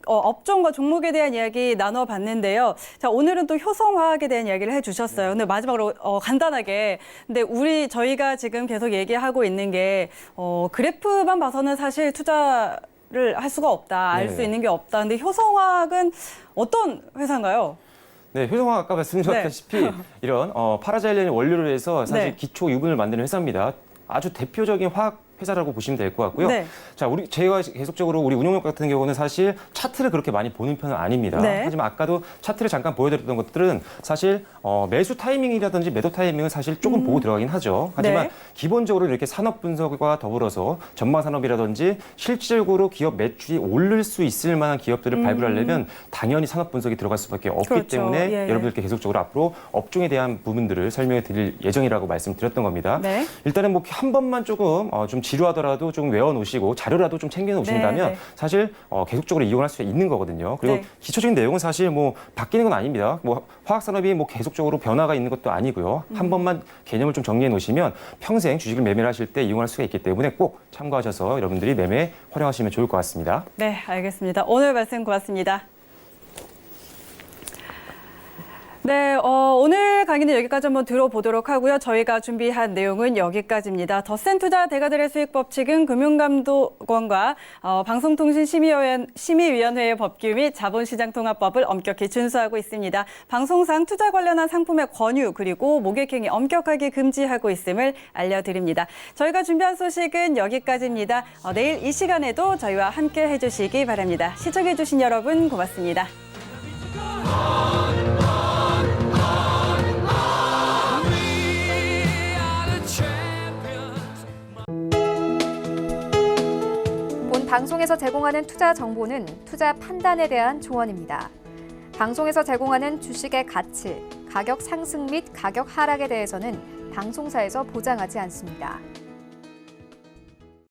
업종과 종목에 대한 이야기 나눠봤는데요. 자, 오늘은 또 효성화학에 대한 이야기를 해주셨어요. 근데 마지막으로 간단하게, 근데 저희가 지금 계속 얘기하고 있는 게 그래프만 봐서는 사실 투자를 할 수가 없다, 알 수 있는 게 없다. 근데 효성화학은 어떤 회사인가요? 네, 효성화학 아까 말씀드렸다시피 이런 파라자일렌을 원료로 해서 사실 기초 유분을 만드는 회사입니다. 아주 대표적인 화학 회사라고 보시면 될 것 같고요. 네. 자, 제가 계속적으로 우리 운용력 같은 경우는 사실 차트를 그렇게 많이 보는 편은 아닙니다. 네. 하지만 아까도 차트를 잠깐 보여드렸던 것들은 사실 매수 타이밍이라든지 매도 타이밍은 사실 조금 보고 들어가긴 하죠. 하지만 네. 기본적으로 이렇게 산업 분석과 더불어서 전방 산업이라든지 실질적으로 기업 매출이 오를 수 있을 만한 기업들을 발굴하려면 당연히 산업 분석이 들어갈 수밖에 없기 그렇죠. 때문에 예, 예. 여러분들께 계속적으로 앞으로 업종에 대한 부분들을 설명해 드릴 예정이라고 말씀드렸던 겁니다. 네. 일단은 뭐 한 번만 조금 좀 지루하더라도 좀 외워놓으시고 자료라도 좀 챙겨놓으신다면 네, 네. 사실 계속적으로 이용할 수 있는 거거든요. 그리고 네. 기초적인 내용은 사실 뭐 바뀌는 건 아닙니다. 뭐 화학 산업이 뭐 계속적으로 변화가 있는 것도 아니고요. 한 번만 개념을 좀 정리해 놓으시면 평생 주식을 매매를 하실 때 이용할 수가 있기 때문에 꼭 참고하셔서 여러분들이 매매 활용하시면 좋을 것 같습니다. 네, 알겠습니다. 오늘 말씀 고맙습니다. 네, 오늘 강의는 여기까지 한번 들어보도록 하고요. 저희가 준비한 내용은 여기까지입니다. 더 센 투자 대가들의 수익 법칙은 금융감독원과 방송통신심의위원회의 법규 및 자본시장통합법을 엄격히 준수하고 있습니다. 방송상 투자 관련한 상품의 권유 그리고 모객행위 엄격하게 금지하고 있음을 알려드립니다. 저희가 준비한 소식은 여기까지입니다. 내일 이 시간에도 저희와 함께 해주시기 바랍니다. 시청해주신 여러분 고맙습니다. 본 방송에서 제공하는 투자 정보는 투자 판단에 대한 조언입니다. 방송에서 제공하는 주식의 가치, 가격 상승 및 가격 하락에 대해서는 방송사에서 보장하지 않습니다.